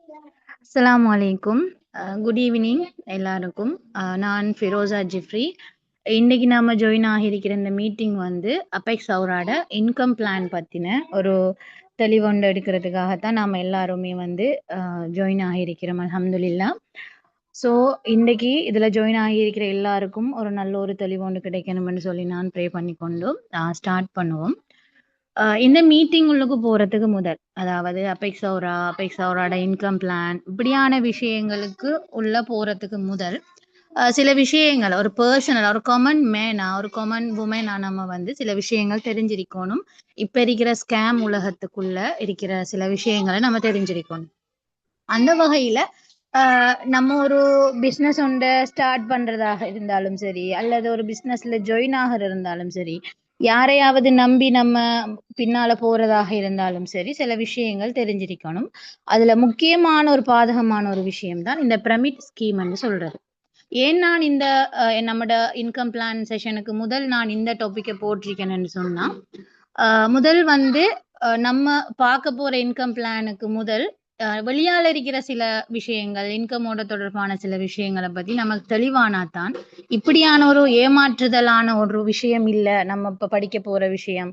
அஸ்ஸலாமு அலைக்கும். Good evening எல்லாருக்கும். நான் ஃபிரோசா ஜிஃப்ரி. இன்னைக்கு நாம ஜாயின் ஆகியிருக்கிற இந்த மீட்டிங் வந்து அபெக்ஸ் அவரோட இன்கம் பிளான் பத்தின ஒரு தெளிவொண்டு எடுக்கிறதுக்காகத்தான் நாம எல்லாருமே வந்து ஜாயின் ஆகியிருக்கிறோம். அல்ஹம்துலில்லாஹ். ஸோ இன்னைக்கு இதுல ஜாயின் ஆகியிருக்கிற எல்லாருக்கும் ஒரு நல்ல ஒரு தெளிவொண்டு கிடைக்கணும்னு சொல்லி நான் ப்ரே பண்ணிக்கொண்டு ஸ்டார்ட் பண்ணுவோம். இந்த மீட்டிங் உள்ளுக்கு போறதுக்கு முதல், அதாவது அபெக்ஸ் அவரோட இன்கம் பிளான் இப்படியான விஷயங்களுக்கு உள்ள போறதுக்கு முதல் சில விஷயங்கள் ஒரு பர்சனல் ஒரு காமன் மேனா ஒரு காமன் உமனா நம்ம வந்து சில விஷயங்கள் தெரிஞ்சிருக்கணும். இப்ப இருக்கிற ஸ்கேம் உலகத்துக்குள்ள இருக்கிற சில விஷயங்களை நம்ம தெரிஞ்சிருக்கணும். அந்த வகையில நம்ம ஒரு பிஸ்னஸ் ஒன்றை ஸ்டார்ட் பண்றதாக இருந்தாலும் சரி, அல்லது ஒரு பிஸ்னஸ்ல ஜாயின் ஆக இருந்தாலும் சரி, யாரையாவது நம்பி நம்ம பின்னால போறதாக இருந்தாலும் சரி, சில விஷயங்கள் தெரிஞ்சிருக்கணும். அதுல முக்கியமான ஒரு பாதகமான ஒரு விஷயம் தான் இந்த பிரமிட் ஸ்கீம் என்று சொல்றது. ஏன் நான் இந்த நம்மட இன்கம் பிளான் செஷனுக்கு முதல் நான் இந்த டாபிக்கை போட்டிருக்கேன்னு சொன்னா, முதல் வந்து நம்ம பார்க்க போற இன்கம் பிளானுக்கு முதல் வெளியால இருக்கிற சில விஷயங்கள், இன்கமோட தொடர்பான சில விஷயங்களை பத்தி நமக்கு தெளிவானாதான் இப்படியான ஒரு ஏமாற்றுதலான ஒரு விஷயம் இல்லை. நம்ம இப்ப படிக்க போற விஷயம்,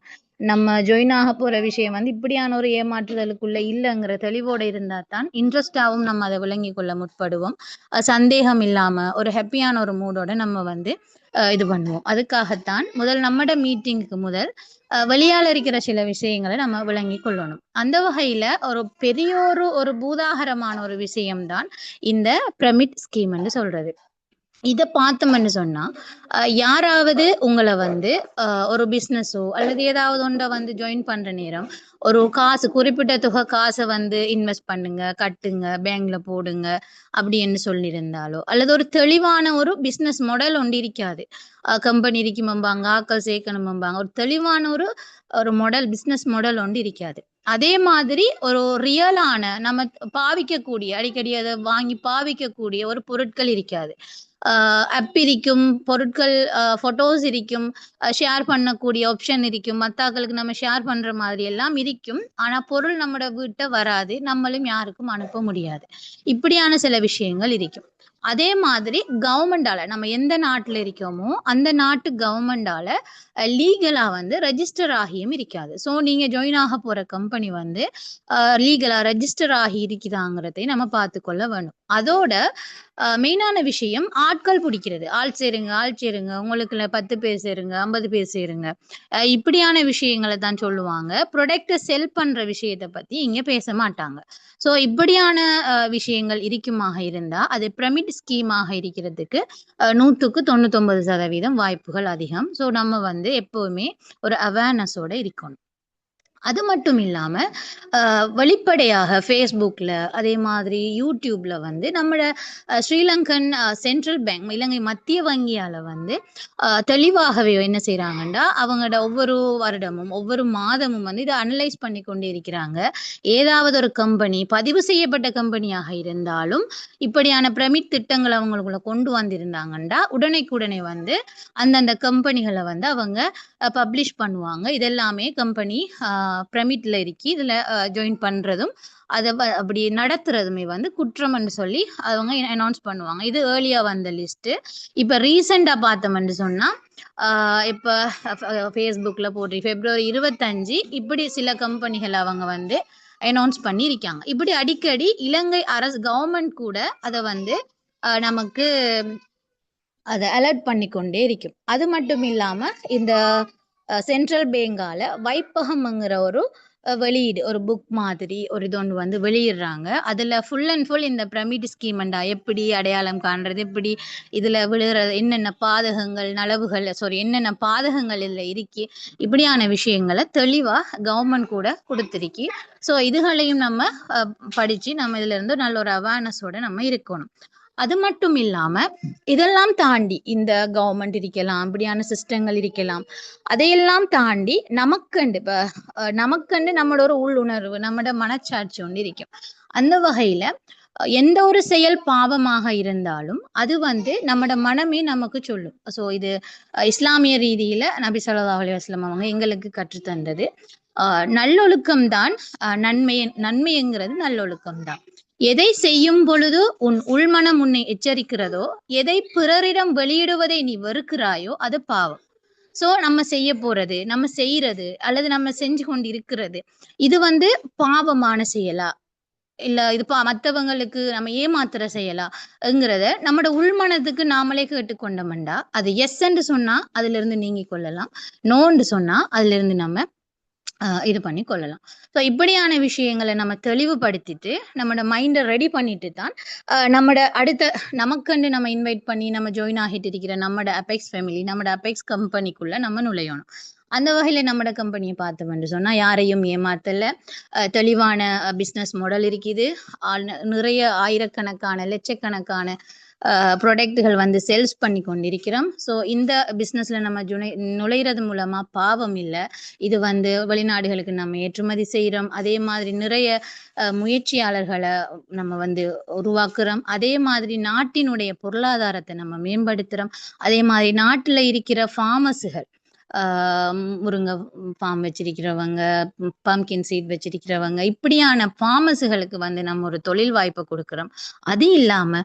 நம்ம ஜாயின் ஆக போற விஷயம் வந்து இப்படியான ஒரு ஏமாற்றுதலுக்குள்ள இல்லைங்கிற தெளிவோட இருந்தா தான் இன்ட்ரெஸ்டாவும் நம்ம அதை விளங்கி கொள்ள முற்படுவோம். சந்தேகம் இல்லாம ஒரு ஹாப்பியான ஒரு மூடோட நம்ம வந்து இது பண்ணுவோம். அதுக்காகத்தான் முதல் நம்மட மீட்டிங்க்கு முதல் வெளியால இருக்கிற சில விஷயங்களை நம்ம விளங்கி கொள்ளணும். அந்த வகையில ஒரு பெரிய ஒரு பூதாகரமான ஒரு விஷயம்தான் இந்த பிரமிட் ஸ்கீம் என்று சொல்றது. இதை பார்த்தோம்னு சொன்னா யாராவது உங்களை வந்து ஒரு பிஸ்னஸோ அல்லது ஏதாவது ஒன்றை வந்து ஜாயின் பண்ற நேரம் ஒரு காசு குறிப்பிட்ட தொகை காசை வந்து இன்வெஸ்ட் பண்ணுங்க, கட்டுங்க, பேங்க்ல போடுங்க அப்படின்னு சொல்லியிருந்தாலோ, அல்லது ஒரு தெளிவான ஒரு பிஸ்னஸ் மாடல் ஒன்று இருக்காது. கம்பெனி இருக்கும்பாங்க, ஆக்கள் சேர்க்கணும்பாங்க, ஒரு தெளிவான ஒரு மாடல் பிஸ்னஸ் மாடல் ஒன்று இருக்காது. அதே மாதிரி ஒரு ரியலான நம்ம பாவிக்கக்கூடிய அடிக்கடி அதை வாங்கி பாவிக்கக்கூடிய ஒரு பொருட்கள் இருக்காது. அப் இருக்கும், பொருட்கள் ஃபோட்டோஸ் இருக்கும், ஷேர் பண்ணக்கூடிய ஆப்ஷன் இருக்கும், மத்தாக்களுக்கு நம்ம ஷேர் பண்ற மாதிரி எல்லாம் இருக்கும். ஆனா பொருள் நம்மட வீட்டை வராது, நம்மளும் யாருக்கும் அனுப்ப முடியாது. இப்படியான சில விஷயங்கள் இருக்கும். அதே மாதிரி கவர்மெண்டால நம்ம எந்த நாட்டுல இருக்கோமோ அந்த நாட்டு கவர்மெண்டால லீகலா வந்து ரெஜிஸ்டர் ஆகியும் இருக்காது. ஸோ நீங்க ஜாயின் ஆக போற கம்பெனி வந்து லீகலா ரெஜிஸ்டர் ஆகி இருக்குதாங்கிறதை நம்ம பார்த்துக்கொள்ள வேணும். அதோட மெயினான விஷயம் ஆட்கள் பிடிக்கிறது. ஆள் சேருங்க, உங்களுக்குள்ள 10 பேர் சேருங்க, 50 பேர் சேருங்க, இப்படியான விஷயங்களை தான் சொல்லுவாங்க. ப்ரொடக்டை செல் பண்ற விஷயத்தை பத்தி இங்க பேச மாட்டாங்க. ஸோ இப்படியான விஷயங்கள் இருக்குமாக இருந்தா அது பிரமிட் ஸ்கீமாக இருக்கிறதுக்கு 100% வாய்ப்புகள் அதிகம். ஸோ நம்ம வந்து எப்பவுமே ஒரு அவேர்னஸோட இருக்கணும். அது மட்டும் இல்லாம வெளிப்படையாக ஃபேஸ்புக்ல அதே மாதிரி யூடியூப்ல வந்து நம்மளோட ஸ்ரீலங்கன் சென்ட்ரல் பேங்க் இலங்கை மத்திய வங்கியால வந்து தெளிவாகவே என்ன செய்யறாங்கன்னா அவங்களோட ஒவ்வொரு வருடமும் ஒவ்வொரு மாதமும் வந்து இதை அனலைஸ் பண்ணி கொண்டு இருக்கிறாங்க. ஏதாவது ஒரு கம்பெனி பதிவு செய்யப்பட்ட கம்பெனியாக இருந்தாலும் இப்படியான பிரமிட் திட்டங்களை அவங்களுக்குள்ள கொண்டு வந்திருந்தாங்கன்னா உடனே வந்து அந்தந்த கம்பெனிகளை வந்து அவங்க பப்ளிஷ் பண்ணுவாங்க. இதெல்லாமே கம்பெனி பிரமிட்ல இருக்கி இதுல ஜாயின் பண்றதும் அதை அப்படி நடத்துறதுமே வந்து குற்றம்னு சொல்லி அவங்க அனௌன்ஸ் பண்ணுவாங்க. இது ஏர்லியா வந்த லிஸ்ட். இப்ப ரீசெண்டா பார்த்தோம்னு சொன்னா இப்ப ஃபேஸ்புக்ல போட்டு February 25 இப்படி சில கம்பெனிகள் அவங்க வந்து அனௌன்ஸ் பண்ணி இருக்காங்க. இப்படி அடிக்கடி இலங்கை அரசு கவர்மெண்ட் கூட அதை வந்து நமக்கு அதை அலர்ட் பண்ணிக்கொண்டே இருக்கும். அது மட்டும் இல்லாம இந்த சென்ட்ரல் பேங்கால வைப்பகம்ங்கிற ஒரு வெளியீடு ஒரு புக் மாதிரி ஒரு இது ஒன்று வந்து வெளியிடுறாங்க. அதுல ஃபுல் அண்ட் ஃபுல் இந்த பிரமிட் ஸ்கீம்ண்டா எப்படி அடையாளம் காண்றது, எப்படி இதுல விழுகிறது, என்னென்ன பாதகங்கள் நலவுகள் என்னென்ன பாதகங்கள் இதுல இருக்கி, இப்படியான விஷயங்களை தெளிவா கவர்மெண்ட் கூட கொடுத்திருக்கி. ஸோ இதுகளையும் நம்ம படிச்சு நம்ம இதுல இருந்து நல்ல ஒரு அவேர்னஸோட நம்ம இருக்கணும். அது மட்டும் இல்லாம இதெல்லாம் தாண்டி இந்த கவர்மெண்ட் இருக்கலாம், அப்படியான சிஸ்டங்கள் இருக்கலாம், அதையெல்லாம் தாண்டி நமக்கண்டு இப்ப நமக்கண்டு நம்மளோட ஒரு உள்ளுணர்வு நம்மளோட மனச்சாட்சி ஒன்று இருக்கும். அந்த வகையில எந்த ஒரு செயல் பாவமாக இருந்தாலும் அது வந்து நம்மட மனமே நமக்கு சொல்லும். ஸோ இது இஸ்லாமிய ரீதியில நபி ஸல்லல்லாஹு அலைஹி வஸல்லம் அவங்க எங்களுக்கு கற்றுத்தந்தது நல்லொழுக்கம் தான். நன்மைங்கிறது நல்லொழுக்கம் தான். எதை செய்யும் பொழுது உன் உள்மனம் உன்னை எச்சரிக்கிறதோ, எதை பிறரிடம் வெளியிடுவதை நீ வெறுக்கிறாயோ அது பாவம். சோ நம்ம செய்ய போறது, நம்ம செய்யறது அல்லது நம்ம செஞ்சு கொண்டு இருக்கிறது, இது பாவமான செயலா, இல்ல இது மத்தவங்களுக்கு நம்ம ஏமாத்துற செயலாங்கிறத நம்மட உள்மனத்துக்கு நாமளே கேட்டுக்கொண்டோம்டா, அது எஸ் என்று சொன்னா அதுல இருந்து நீங்கி கொள்ளலாம், நோன்னு சொன்னா அதுல இருந்து நம்ம இது பண்ணி கொள்ளலாம். ஸோ இப்படியான விஷயங்களை நம்ம தெளிவுபடுத்திட்டு நம்மளோட மைண்டை ரெடி பண்ணிட்டு தான் நம்மட அடுத்த நமக்குன்னு நம்ம இன்வைட் பண்ணி நம்ம ஜாயின் ஆகிட்டு இருக்கிற நம்மட அபெக்ஸ் ஃபேமிலி, நம்மட அபெக்ஸ் கம்பெனிக்குள்ள நம்ம நுழையணும். அந்த வகையில நம்மட கம்பெனியை பார்த்தோம்னு சொன்னா யாரையும் ஏமாத்தல, தெளிவான பிஸ்னஸ் மாடல் இருக்குது. நிறைய ஆயிரக்கணக்கான லட்சக்கணக்கான ப்ராடக்ட்டுகள் சேல்ஸ் பண்ணி கொண்டிருக்கிறோம். ஸோ இந்த பிஸ்னஸ்ல நம்ம நுழையிறது மூலமா பாவம் இல்லை. இது வெளிநாடுகளுக்கு நம்ம ஏற்றுமதி செய்கிறோம். அதே மாதிரி நிறைய முயற்சியாளர்களை நம்ம உருவாக்குறோம். அதே மாதிரி நாட்டினுடைய பொருளாதாரத்தை நம்ம மேம்படுத்துறோம். அதே மாதிரி நாட்டில் இருக்கிற ஃபார்மர்ஸுகள், முருங்கை ஃபார்ம் வச்சிருக்கிறவங்க, பம்கின் சீட் வச்சிருக்கிறவங்க, இப்படியான ஃபார்மர்ஸுகளுக்கு நம்ம ஒரு தொழில் வாய்ப்பை கொடுக்குறோம். அது இல்லாம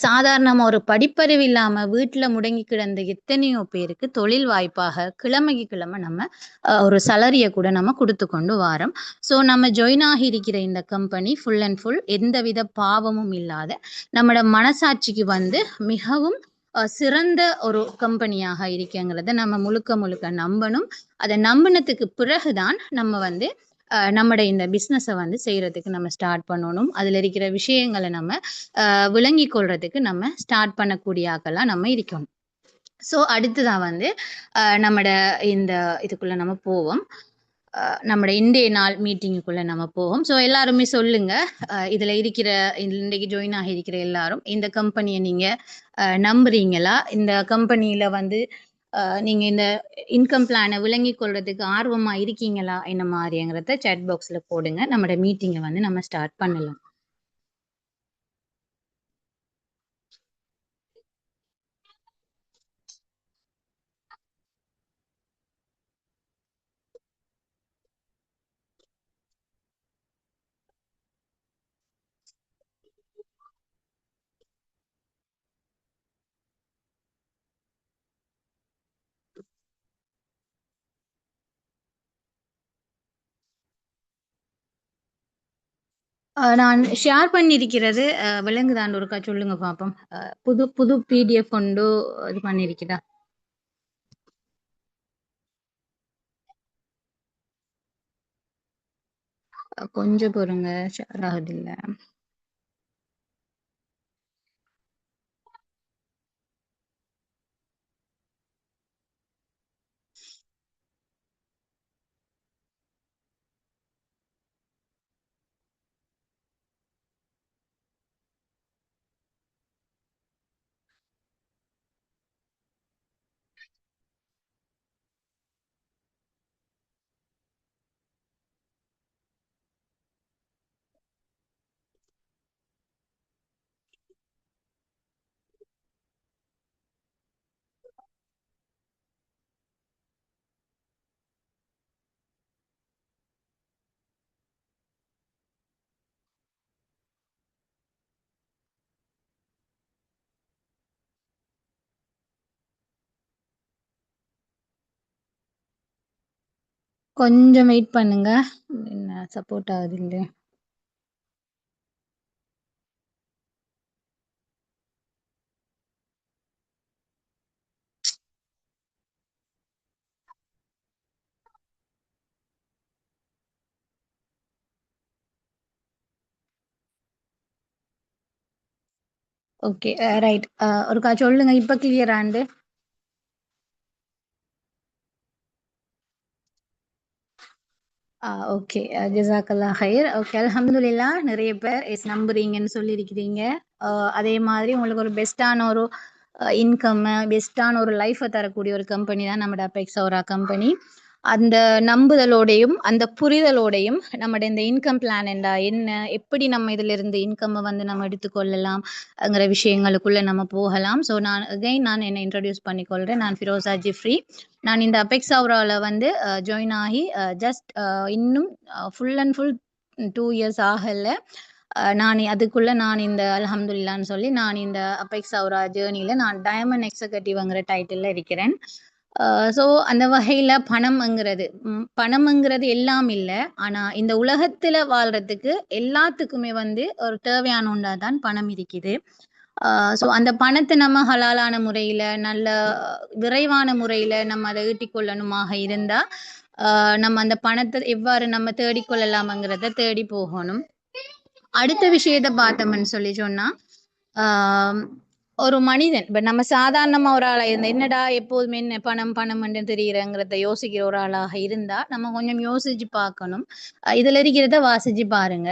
சாதாரணமா ஒரு படிப்பறிவு இல்லாம வீட்டுல முடங்கி கிடந்த எத்தனையோ பேருக்கு தொழில் வாய்ப்பாக கிழமைக்கு கிழமை நம்ம ஒரு சலரியை கூட நம்ம கொடுத்து கொண்டு வாரோம். ஸோ நம்ம ஜாயின் ஆகி இருக்கிற இந்த கம்பெனி ஃபுல் அண்ட் ஃபுல் எந்தவித பாவமும் இல்லாத நம்மளோட மனசாட்சிக்கு மிகவும் சிறந்த ஒரு கம்பெனியாக இருக்குங்கிறத நம்ம முழுக்க முழுக்க நம்பணும். அதை நம்பினதுக்கு பிறகுதான் நம்ம நம்மட இந்த பிஸ்னஸை செய்யறதுக்கு நம்ம ஸ்டார்ட் பண்ணணும். அதுல இருக்கிற விஷயங்களை நம்ம விளங்கி கொள்றதுக்கு நம்ம ஸ்டார்ட் பண்ணக்கூடிய ஆக்கெல்லாம் நம்ம இருக்கணும். ஸோ அடுத்துதான் நம்மட இந்த இதுக்குள்ள நம்ம போவோம். நம்மட இன்றைய நாள் மீட்டிங்குக்குள்ள நம்ம போவோம். ஸோ எல்லாருமே சொல்லுங்க, இதுல இருக்கிற இன்றைக்கு ஜாயின் ஆகி இருக்கிற எல்லாரும் இந்த கம்பெனியை நீங்க நம்புறீங்களா? இந்த கம்பெனியில நீங்க இந்த இன்கம் பிளானை விளங்கி கொள்றதுக்கு ஆர்வமா இருக்கீங்களா? என்ன மாதிரிங்கிறத சாட் பாக்ஸ்ல போடுங்க. நம்மட மீட்டிங்கை நம்ம ஸ்டார்ட் பண்ணலாம். நான் ஷேர் பண்ணியிருக்கிறது விலங்குதான், ஒருக்கா சொல்லுங்க பாப்போம். புது புது பிடிஎஃப் கொண்டு இது பண்ணிருக்கிறா? கொஞ்சம் பொறுங்க, ஷேர் ஆகுதில்ல. கொஞ்சம் வெயிட் பண்ணுங்க, என்ன சப்போர்ட் ஆகுது இல்லையா? Okay, right. ஒருக்கா சொல்லுங்க, இப்ப கிளியராண்டு. ஓகே, ஜசாக்கல்லா ஹைர். ஓகே, அல்ஹம்துலில்லா, நிறைய பேர் நம்புறீங்கன்னு சொல்லியிருக்கிறீங்க. அதே மாதிரி உங்களுக்கு ஒரு பெஸ்டான ஒரு இன்கம், பெஸ்டான ஒரு லைஃப்பை தரக்கூடிய ஒரு கம்பெனி தான் நம்மட அபெக்ஸ் சௌரா கம்பெனி. அந்த நம்புதலோடையும் அந்த புரிதலோடையும் நம்மட இந்த இன்கம் பிளான் என்ன, எப்படி நம்ம இதுல இருந்து இன்கம் நம்ம எடுத்துக்கொள்ளலாம்ங்கிற விஷயங்களுக்குள்ள நம்ம போகலாம். ஸோ நான் என்னை இன்ட்ரடியூஸ் பண்ணிக்கொள்றேன். நான் ஃபிரோசா ஜிஃப்ரி. நான் இந்த அபெக்ஸ் சௌராவில் ஜாயின் ஆகி ஜஸ்ட் இன்னும் ஃபுல் அண்ட் ஃபுல் 2 இயர்ஸ் ஆகல. நான் அதுக்குள்ள நான் இந்த அல்ஹம்துலில்லான்னு சொல்லி நான் இந்த அபெக்ஸ் சௌரா ஜேர்னில நான் டைமண்ட் எக்ஸிகூட்டிவ்ங்கிற டைட்டில்ல இருக்கிறேன். ஸோ அந்த வகையில பணம்ங்கிறது எல்லாம் இல்ல. ஆனா இந்த உலகத்துல வாழ்றதுக்கு எல்லாத்துக்குமே வந்து ஒரு தேவையான ஒன்றா தான் பணம் இருக்குது. ஸோ அந்த பணத்தை நம்ம ஹலாலான முறையில நல்ல விரைவான முறையில நம்ம அதை ஈட்டிக்கொள்ளணுமாக இருந்தா நம்ம அந்த பணத்தை எவ்வாறு நம்ம தேடிக்கொள்ளலாம்ங்கிறத தேடி போகணும். அடுத்த விஷயத்த பார்த்தோம்னு சொல்லி சொன்னா ஆஹ் ஒரு மனிதன் இப்ப நம்ம சாதாரணமா ஒரு ஆளா இருந்தா என்னடா எப்போதுமே என்ன பணம் பணம் என்று தெரியுறங்கிறத யோசிக்கிற ஒரு ஆளாக இருந்தா நம்ம கொஞ்சம் யோசிச்சு பார்க்கணும். இதுல இருக்கிறத வாசிச்சு பாருங்க.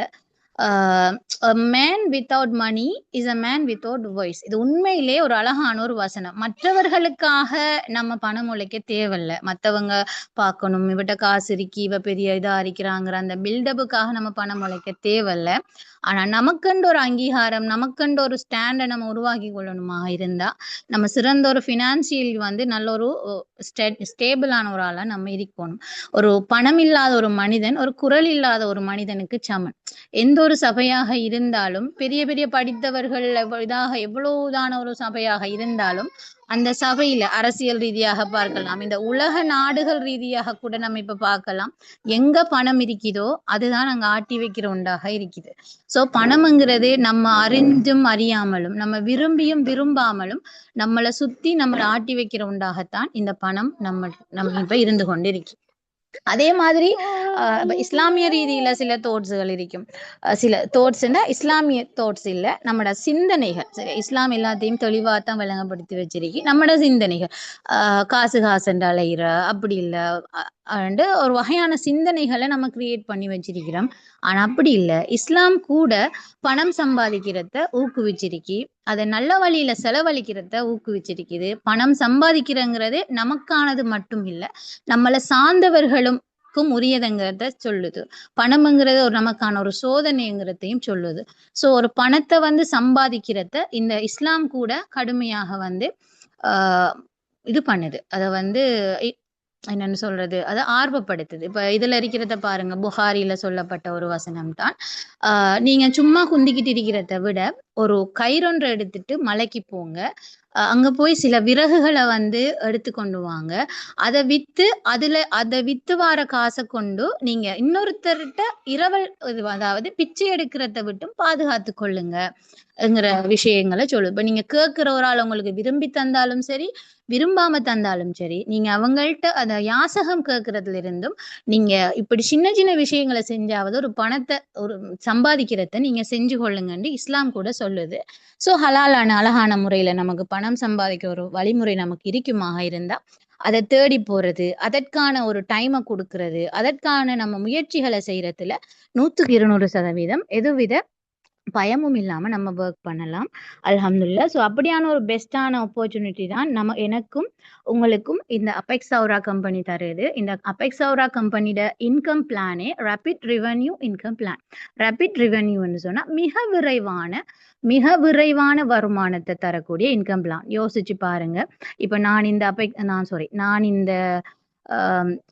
a man without money is a man without voice. இது உண்மையிலே ஒரு அழகான ஒரு வசனம். மற்றவர்களுக்காக நம்ம பணம் உழைக்க தேவையில்ல. மற்றவங்க பார்க்கணும் இவட்ட காசு இருக்கி இவ பெரிய இதா இருக்கிறாங்கிற அந்த பில்டப்புக்காக நம்ம பணம் உழைக்க தேவையில்ல. ஆனா நமக்குண்டு ஒரு அங்கீகாரம் நமக்குண்டு ஒரு ஸ்டாண்டை நம்ம உருவாக்கி கொள்ளணுமா இருந்தா நம்ம சிறந்த ஒரு ஃபினான்சியல் வந்து நல்ல ஒரு ஸ்டேபிளான ஒரு ஆளா நம்ம இருக்கணும். ஒரு பணம் இல்லாத ஒரு மனிதன் ஒரு குரல் இல்லாத ஒரு மனிதனுக்கு சமன். எந்த ஒரு சபையாக இருந்தாலும் பெரிய பெரிய படித்தவர்கள் இதாக எவ்வளவுதான ஒரு சபையாக இருந்தாலும் அந்த சபையில அரசியல் ரீதியாக பார்க்கலாம், இந்த உலக நாடுகள் ரீதியாக கூட நம்ம இப்ப பார்க்கலாம், எங்க பணம் இருக்குதோ அதுதான் அங்க ஆட்டி வைக்கிற ஒன்றாக இருக்குது. சோ பணம்ங்கிறது நம்ம அறிந்தும் அறியாமலும் நம்ம விரும்பியும் விரும்பாமலும் நம்மளை சுத்தி நம்மளை ஆட்டி வைக்கிற ஒன்றாகத்தான் இந்த பணம் நம்ம இப்ப இருந்து கொண்டு இருக்கு. அதே மாதிரி இஸ்லாமிய ரீதியில சில தோட்ஸ்கள் இருக்கும். சில தோட்ஸ்னா இஸ்லாமிய தோட்ஸ் இல்ல, நம்மட சிந்தனைகள். சரி, இஸ்லாம் எல்லாத்தையும் தெளிவாத்தான் விளங்கப்படுத்தி வச்சிருக்கு. நம்மட சிந்தனைகள் காசு காசுன்ற அலையிற அப்படி இல்லை, ஒரு வகையான சிந்தனைகளை நம்ம கிரியேட் பண்ணி வச்சிருக்கிறோம். ஆனா அப்படி இல்லை. இஸ்லாம் கூட பணம் சம்பாதிக்கிறத ஊக்குவிச்சிருக்கி, அதை நல்ல வழியில செலவழிக்கிறத ஊக்குவிச்சிருக்குது. பணம் சம்பாதிக்கிறங்கிறது நமக்கானது மட்டும் இல்லை, நம்மளை சார்ந்தவர்களும் உரியதுங்கிறத சொல்லுது. பணம்ங்கிறது ஒரு நமக்கான ஒரு சோதனைங்கிறதையும் சொல்லுது. சோ ஒரு பணத்தை வந்து சம்பாதிக்கிறத இந்த இஸ்லாம் கூட கடுமையாக வந்து இது பண்ணுது. அதை வந்து என்னன்னு சொல்றது, அதை ஆர்வப்படுத்துது. இப்ப இதுல இருக்கிறத பாருங்க, புகாரில சொல்லப்பட்ட ஒரு வசனம் தான், நீங்க சும்மா குந்திக்கிட்டு இருக்கிறத விட ஒரு கயிறொன்றை எடுத்துட்டு மலைக்கு போங்க, அங்க போய் சில விறகுகளை வந்து எடுத்து கொண்டு வாங்க, அதை வித்து வார காசை கொண்டு நீங்க இன்னொருத்தர்கிட்ட இரவல் அதாவது பிச்சை எடுக்கிறத விட்டும் பாதுகாத்து கொள்ளுங்கங்கிற விஷயங்களை சொல்லு. இப்ப நீங்க கேட்கிற ஒரு ஆள் உங்களுக்கு விரும்பி தந்தாலும் சரி விரும்பாம தந்தாலும் சரி, நீங்க அவங்கள்ட்ட அந்த யாசகம் கேட்கறதுல இருந்தும் நீங்க இப்படி சின்ன சின்ன விஷயங்களை செஞ்சாவது ஒரு பணத்தை ஒரு சம்பாதிக்கிறத நீங்க செஞ்சு கொள்ளுங்கன்னு இஸ்லாம் கூட சொல்லுது. சோ ஹலாலான அழகான முறையில நமக்கு பணம் சம்பாதிக்கிற ஒரு வழிமுறை நமக்கு இருக்குமாக இருந்தா அதை தேடி போறது, அதற்கான ஒரு டைமை கொடுக்கறது, அதற்கான நம்ம முயற்சிகளை செய்யறதுல 100% எதுவித பயமும் இல்லாம நம்ம ஒர்க் பண்ணலாம். அல்ஹம்துலில்லாஹ். ஸோ அப்படியான ஒரு பெஸ்டான ஆப்பர்ச்சுனிட்டி தான் எனக்கும் உங்களுக்கும் இந்த அபெக்ஸ் சௌரா கம்பெனி தருது. இந்த அபெக்ஸ் சௌரா கம்பெனியோட இன்கம் பிளானே rapid revenue income plan. Rapid ரெவென்யூன்னு சொன்னா மிக விரைவான வருமானத்தை தரக்கூடிய இன்கம் பிளான். யோசிச்சு பாருங்க. இப்ப நான் இந்த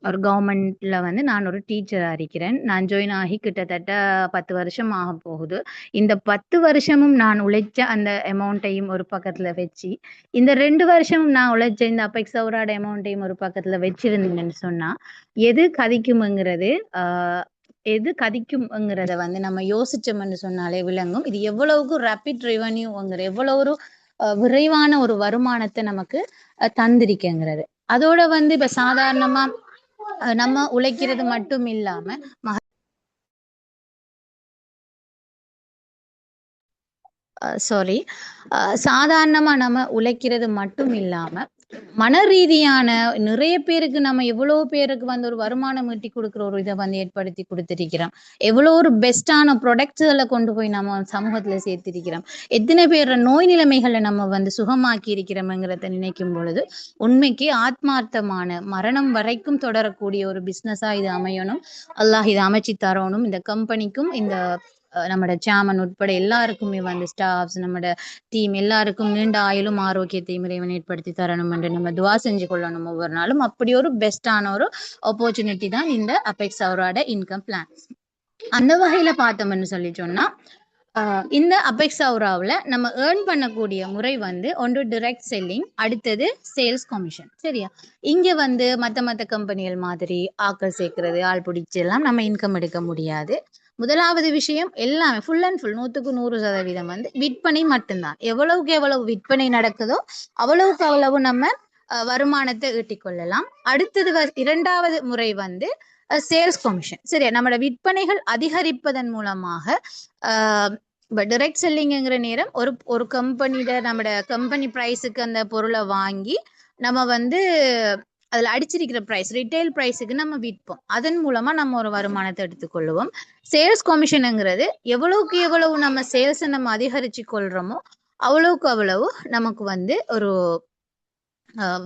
ஒரு கவர்மெண்ட்ல வந்து நான் ஒரு டீச்சரா இருக்கிறேன். நான் ஜாயின் ஆகி கிட்டத்தட்ட 10 வருஷம் ஆக போகுது. இந்த 10 வருஷமும் நான் உழைச்ச அந்த அமௌண்ட்டையும் ஒரு பக்கத்துல வச்சு, இந்த 2 வருஷமும் நான் உழைச்ச இந்த அபெக்ஸ் சௌராட அமௌண்ட்டையும் ஒரு பக்கத்துல வச்சிருந்தீங்கன்னு சொன்னா எது கதிக்கும்ங்கிறத வந்து நம்ம யோசிச்சோம்னு சொன்னாலே விளங்கும். இது எவ்வளவுக்கு ரேபிட் ரெவென்யூங்கிற எவ்வளவு ஒரு விரைவான ஒரு வருமானத்தை நமக்கு தந்திருக்குங்கிறது. அதோட வந்து இப்ப சாதாரணமா நம்ம உழைக்கிறது மட்டும் இல்லாம சாதாரணமா நம்ம உழைக்கிறது மட்டும் இல்லாம மன ரீதியான நிறைய பேருக்கு நம்ம எவ்வளவு பேருக்கு வந்து ஒரு வருமானம் ஈட்டி கொடுக்குற ஒரு இதை வந்து ஏற்படுத்தி கொடுத்திருக்கிறோம். எவ்வளோ ஒரு பெஸ்டான ப்ரொடக்ட்ஸ்களை கொண்டு போய் நம்ம சமூகத்துல சேர்த்திருக்கிறோம். எத்தனை பேர் நோய் நிலைமைகளை நம்ம வந்து சுகமாக்கி இருக்கிறோம்ங்கிறத நினைக்கும் பொழுது உண்மைக்கு ஆத்மார்த்தமான மரணம் வரைக்கும் தொடரக்கூடிய ஒரு பிஸ்னஸா இது அமையணும். அல்லாஹ் இதை அமைச்சு தரணும். இந்த கம்பெனிக்கும் இந்த நம்மட சேர்மன் உட்பட எல்லாருக்குமே வந்து ஸ்டாஃப்ஸ் நம்மட டீம் எல்லாருக்கும் நீண்ட ஆயுளும் ஆரோக்கியத்தையும் இறைவன் ஏற்படுத்தி தரணும் என்று நம்ம துவா செஞ்சு கொள்ளணும் ஒவ்வொரு நாளும். அப்படி ஒரு பெஸ்டான ஒரு ஆப்பர்ச்சுனிட்டி தான் இந்த அபெக்ஸ் சௌராட இன்கம் பிளான். அந்த வகையில பார்த்தோம்னு சொல்லி சொன்னா இந்த அபெக்ஸ் அவுராவில் நம்ம ஏர்ன் பண்ணக்கூடிய முறை வந்து ஒன்று டிரெக்ட் செல்லிங், அடுத்தது சேல்ஸ் கமிஷன். சரியா? இங்கே வந்து மற்ற கம்பெனிகள் மாதிரி ஆக்கள் சேர்க்கறது, ஆள் பிடிச்சி எல்லாம் நம்ம இன்கம் எடுக்க முடியாது. முதலாவது விஷயம் எல்லாமே ஃபுல் அண்ட் ஃபுல் 100% வந்து விற்பனை மட்டும்தான். எவ்வளவுக்கு எவ்வளவு விற்பனை நடக்குதோ அவ்வளவுக்கு அவ்வளவு நம்ம வருமானத்தை ஈட்டிக்கொள்ளலாம். அடுத்தது இரண்டாவது முறை வந்து சேல்ஸ் கமிஷன். சரியா? நம்மளோட விற்பனைகள் அதிகரிப்பதன் மூலமாக இப்போ டிரெக்ட் செல்லிங்கிற நேரம் ஒரு கம்பெனியோட நம்மளோட கம்பெனி ப்ரைஸுக்கு அந்த பொருளை வாங்கி நம்ம வந்து அதில் அடிச்சிருக்கிற ப்ரைஸ் ரிட்டைல் ப்ரைஸுக்கு நம்ம விற்போம். அதன் மூலமா நம்ம ஒரு வருமானத்தை எடுத்துக்கொள்ளுவோம். சேல்ஸ் கமிஷனுங்கிறது எவ்வளவுக்கு எவ்வளவு நம்ம சேல்ஸை நம்ம அதிகரிச்சு கொள்றோமோ அவ்வளவுக்கு அவ்வளவு நமக்கு வந்து ஒரு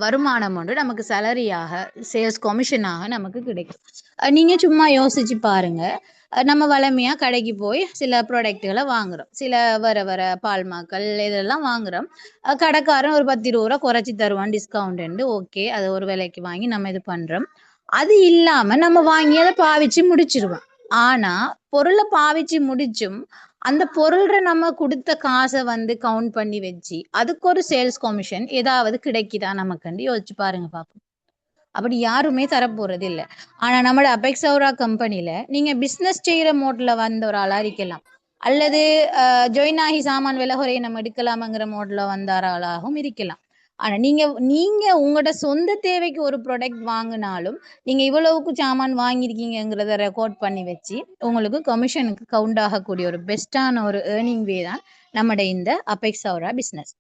வருமானம் ஒன்று நமக்கு சேலரியாக சேல்ஸ் கமிஷனாக நமக்கு கிடைக்கும். நீங்க சும்மா யோசிச்சு பாருங்க. நம்ம வளமையா கடைக்கு போய் சில ப்ராடக்ட்டுகளை வாங்குறோம், சில வர பால்மாக்கள் இதெல்லாம் வாங்குறோம். கடைக்காரன் ஒரு 10-20 ரூபா குறைச்சி தருவான் டிஸ்கவுண்ட், ஓகே, அது ஒரு விலைக்கு வாங்கி நம்ம இது பண்றோம். அது இல்லாம நம்ம வாங்கி அதை பாவிச்சு முடிச்சிருவோம். ஆனா பொருளை பாவிச்சு முடிச்சும் அந்த பொருளை நம்ம கொடுத்த காசை வந்து கவுண்ட் பண்ணி வச்சு அதுக்கு ஒரு சேல்ஸ் கமிஷன் ஏதாவது கிடைக்குதா நமக்கு யோசிச்சு பாருங்க பாப்போம். அப்படி யாருமே தரப்போறது இல்லை. ஆனா நம்மளோட அபெக்ஸ் அவுரா கம்பெனில நீங்க பிசினஸ் செய்யற மோட்ல வந்த ஒரு ஆளா இருக்கலாம், அல்லது ஜாயின் ஆகி சாமான் விலை குறைய நம்ம எடுக்கலாமங்கிற மோட்ல வந்த ஆளாகவும் இருக்கலாம். ஆனா நீங்க உங்களோட சொந்த தேவைக்கு ஒரு ப்ராடக்ட் வாங்கினாலும் நீங்க இவ்வளவுக்கு சாமான் வாங்கியிருக்கீங்கிறத ரெக்கார்ட் பண்ணி வச்சு உங்களுக்கு கமிஷனுக்கு கவுண்ட் ஆகக்கூடிய ஒரு பெஸ்டான ஒரு ஏர்னிங் வே தான் நம்மட இந்த அபெக்ஸ் அவுரா பிஸ்னஸ்.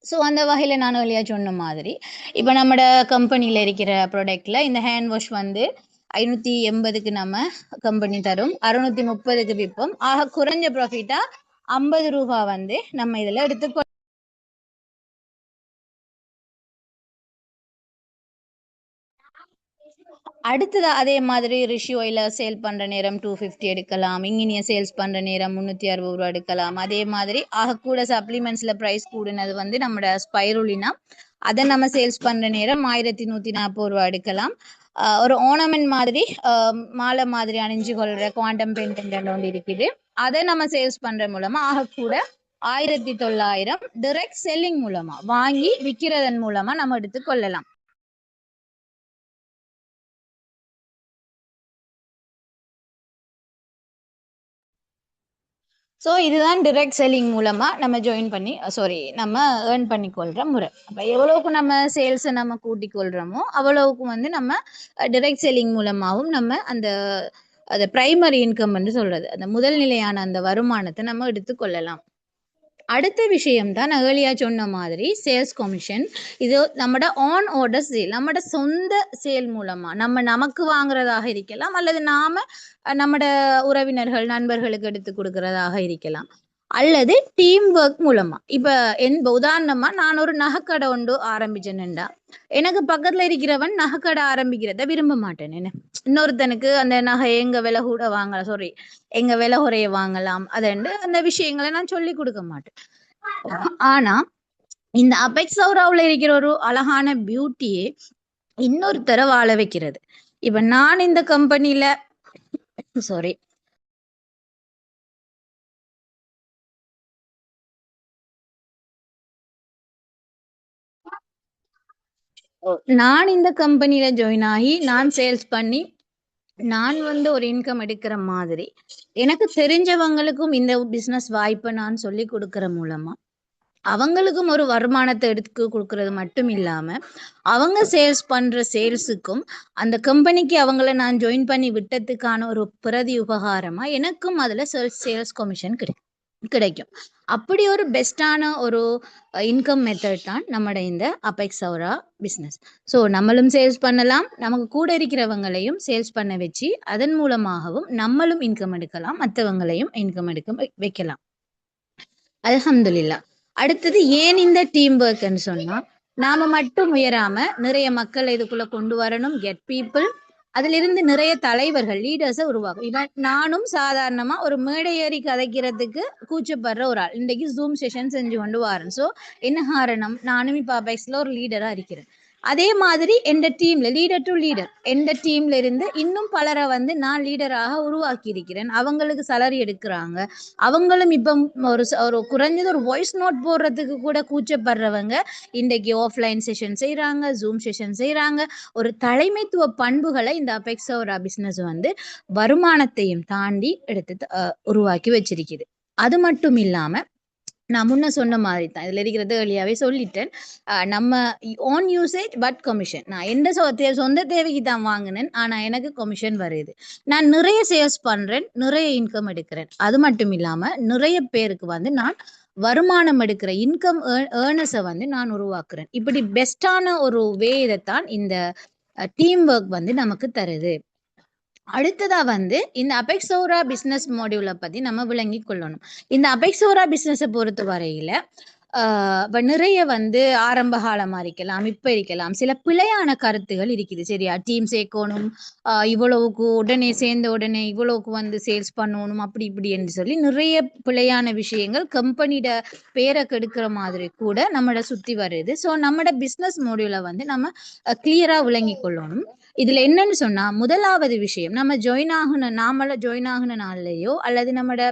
ஸோ அந்த வகையில் நான் வழியா சொன்ன மாதிரி இப்போ நம்மட கம்பெனியில் இருக்கிற ப்ராடக்ட்ல இந்த ஹேண்ட் வாஷ் வந்து 580க்கு நம்ம கம்பெனி தரும், 630க்கு விற்போம். ஆக குறைஞ்ச ப்ராஃபிட்டா 50 ரூபா வந்து நம்ம இதில் எடுத்துக்கொள்ள. அடுத்தது அதே மாதிரி ரிஷி ஆயில சேல் பண்ற நேரம் 250 எடுக்கலாம், இங்கினிய சேல்ஸ் பண்ற நேரம் 360 ரூபா எடுக்கலாம். அதே மாதிரி ஆக கூட சப்ளிமெண்ட்ஸ்ல பிரைஸ் கூடுனது வந்து நம்மட ஸ்பைருலினா, அதை நம்ம சேல்ஸ் பண்ற நேரம் 1140 ரூபா எடுக்கலாம். ஒரு ஓர்னமெண்ட் மாதிரி மாலை மாதிரி அணிஞ்சு கொள்ற குவாண்டம் பெயிண்ட் ஒன்று இருக்குது, அதை நம்ம சேல்ஸ் பண்ற மூலமா ஆக கூட 1900 டிரெக்ட் செல்லிங் மூலமா வாங்கி விற்கிறதன் மூலமா நம்ம எடுத்து கொள்ளலாம். ஸோ இதுதான் டிரெக்ட் செல்லிங் மூலமாக நம்ம நம்ம ஏர்ன் பண்ணி கொள்கிற முறை. அப்போ எவ்வளவுக்கு நம்ம சேல்ஸை நம்ம கூட்டி கொள்கிறோமோ அவ்வளவுக்கு வந்து நம்ம டிரெக்ட் செல்லிங் மூலமாகவும் நம்ம அந்த பிரைமரி இன்கம் என்று சொல்றது, அந்த முதல் நிலையான அந்த வருமானத்தை நம்ம எடுத்துக்கொள்ளலாம். அடுத்த விஷயம் தான் நான் ஏர்லியா சொன்ன மாதிரி சேல்ஸ் கமிஷன். இது நம்மட ஆன் ஆர்டர் சேல், நம்மட சொந்த சேல் மூலமா நமக்கு வாங்குறதாக இருக்கலாம், அல்லது நம்மட உறவினர்கள் நண்பர்களுக்கு எடுத்து கொடுக்கறதாக இருக்கலாம், அல்லது டீம் ஒர்க் மூலமா. இப்ப உதாரணமா நான் ஒரு நகைக்கடை ஒன்று ஆரம்பிச்சேன்னுண்டா எனக்கு பக்கத்துல இருக்கிறவன் நகைக்கடை ஆரம்பிக்கிறத விரும்ப மாட்டேன். என்ன இன்னொருத்தனுக்கு அந்த நகை எங்க விலை கூட வாங்கலாம், எங்க விலை குறைய வாங்கலாம், அந்த விஷயங்களை நான் சொல்லி கொடுக்க மாட்டேன். ஆனா இந்த அபெக்ஸ் அவுராவில் இருக்கிற ஒரு அழகான பியூட்டியே இன்னொருத்தர வாழ வைக்கிறது. இப்ப நான் இந்த கம்பெனில நான் இந்த கம்பெனில ஜாயின் ஆகி நான் சேல்ஸ் பண்ணி நான் வந்து ஒரு இன்கம் எடுக்கிற மாதிரி எனக்கு தெரிஞ்சவங்களுக்கும் இந்த பிசினஸ் வாய்ப்பை நான் சொல்லி கொடுக்கற மூலமா அவங்களுக்கும் ஒரு வருமானத்தை எடுத்து கொடுக்கறது மட்டும் இல்லாம அவங்க சேல்ஸ் பண்ற சேல்ஸுக்கும் அந்த கம்பெனிக்கு அவங்கள நான் ஜாயின் பண்ணி விட்டதுக்கான ஒரு பிரதி உபகாரமா எனக்கும் அதுல சேல்ஸ் கமிஷன் கிடைக்கும். அப்படி ஒரு பெஸ்டான ஒரு இன்கம் மெத்தட் தான் நம்மட இந்த அபெக்ஸ் அவுரா பிஸ்னஸ். ஸோ நம்மளும் சேல்ஸ் பண்ணலாம், நமக்கு கூட இருக்கிறவங்களையும் சேல்ஸ் பண்ண வச்சு அதன் மூலமாகவும் நம்மளும் இன்கம் எடுக்கலாம், மற்றவங்களையும் இன்கம் எடுக்க வைக்கலாம். அல்ஹம்துலில்லாஹ். அடுத்தது ஏன் இந்த டீம் ஒர்க்னு சொன்னா, நாம மட்டும் உயராம நிறைய மக்களை இதுக்குள்ள கொண்டு வரணும், கெட் பீப்புள், அதுல இருந்து நிறைய தலைவர்கள் லீடர்ஸை உருவாகும். இவன் நானும் சாதாரணமா ஒரு மேடை ஏறி கதைக்கிறதுக்கு கூச்சப்படுற ஒரு ஆள், இன்றைக்கு ஜூம் செஷன் செஞ்சு கொண்டு வரேன். ஸோ என்ன காரணம், நானும் இப்ப அபெக்ஸ்ல ஒரு லீடரா இருக்கிறேன். அதே மாதிரி எந்த டீம்ல லீடர் டு லீடர் எந்த டீம்ல இருந்து இன்னும் பலரை வந்து நான் லீடராக உருவாக்கி இருக்கிறேன். அவங்களுக்கு சலரி எடுக்கிறாங்க. அவங்களும் இப்ப ஒரு குறைஞ்சது ஒரு வாய்ஸ் நோட் போடுறதுக்கு கூட கூச்சப்படுறவங்க இன்றைக்கு ஆஃப்லைன் செஷன் செய்யறாங்க, ஜூம் செஷன் செய்யறாங்க. ஒரு தலைமைத்துவ பண்புகளை இந்த அபெக்ஸோரா பிசினஸ் வந்து வருமானத்தையும் தாண்டி எடுத்து உருவாக்கி வச்சிருக்குது. அது மட்டும் இல்லாம நான் முன்ன சொன்ன மாதிரி தான் இதுல இருக்கிறது எளியாவே சொல்லிட்டேன். நம்ம ஓன் யூசேஜ் பட் கமிஷன். நான் எந்த சொந்த தேவைக்கு தான் வாங்கினேன், ஆனா எனக்கு கமிஷன் வருது. நான் நிறைய சேல்ஸ் பண்றேன், நிறைய இன்கம் எடுக்கிறேன். அது மட்டும் இல்லாம நிறைய பேருக்கு வந்து நான் வருமானம் எடுக்கிற இன்கம் ஏர்னஸை வந்து நான் உருவாக்குறேன். இப்படி பெஸ்டான ஒரு வே இதைத்தான் இந்த டீம் ஒர்க் வந்து நமக்கு தருது. அடுத்ததா வந்து இந்த அபெக்ஸோரா பிசினஸ் மாடியூலை பத்தி நம்ம விளங்கி கொள்ளணும். இந்த அபெக்ஸோரா பிசினஸை பொறுத்த வரையில இப்ப நிறைய வந்து ஆரம்ப காலமா இருக்கலாம், இப்ப இருக்கலாம், சில பிழையான கருத்துகள் இருக்குது. சரியா? டீம் சேர்க்கணும், இவ்வளவுக்கு உடனே சேர்ந்த உடனே இவ்வளவுக்கு வந்து சேல்ஸ் பண்ணணும், அப்படி இப்படி என்று சொல்லி நிறைய பிழையான விஷயங்கள் கம்பெனியோட பேரை கெடுக்கிற மாதிரி கூட நம்மள சுத்தி வருது. ஸோ நம்மளோட பிசினஸ் மாடியூலை வந்து நம்ம கிளியரா விளங்கி கொள்ளணும். இதுல என்னன்னு சொன்னா, முதலாவது விஷயம், நாமள ஜாயின் ஆகுன நாள்லயோ அல்லது நம்மட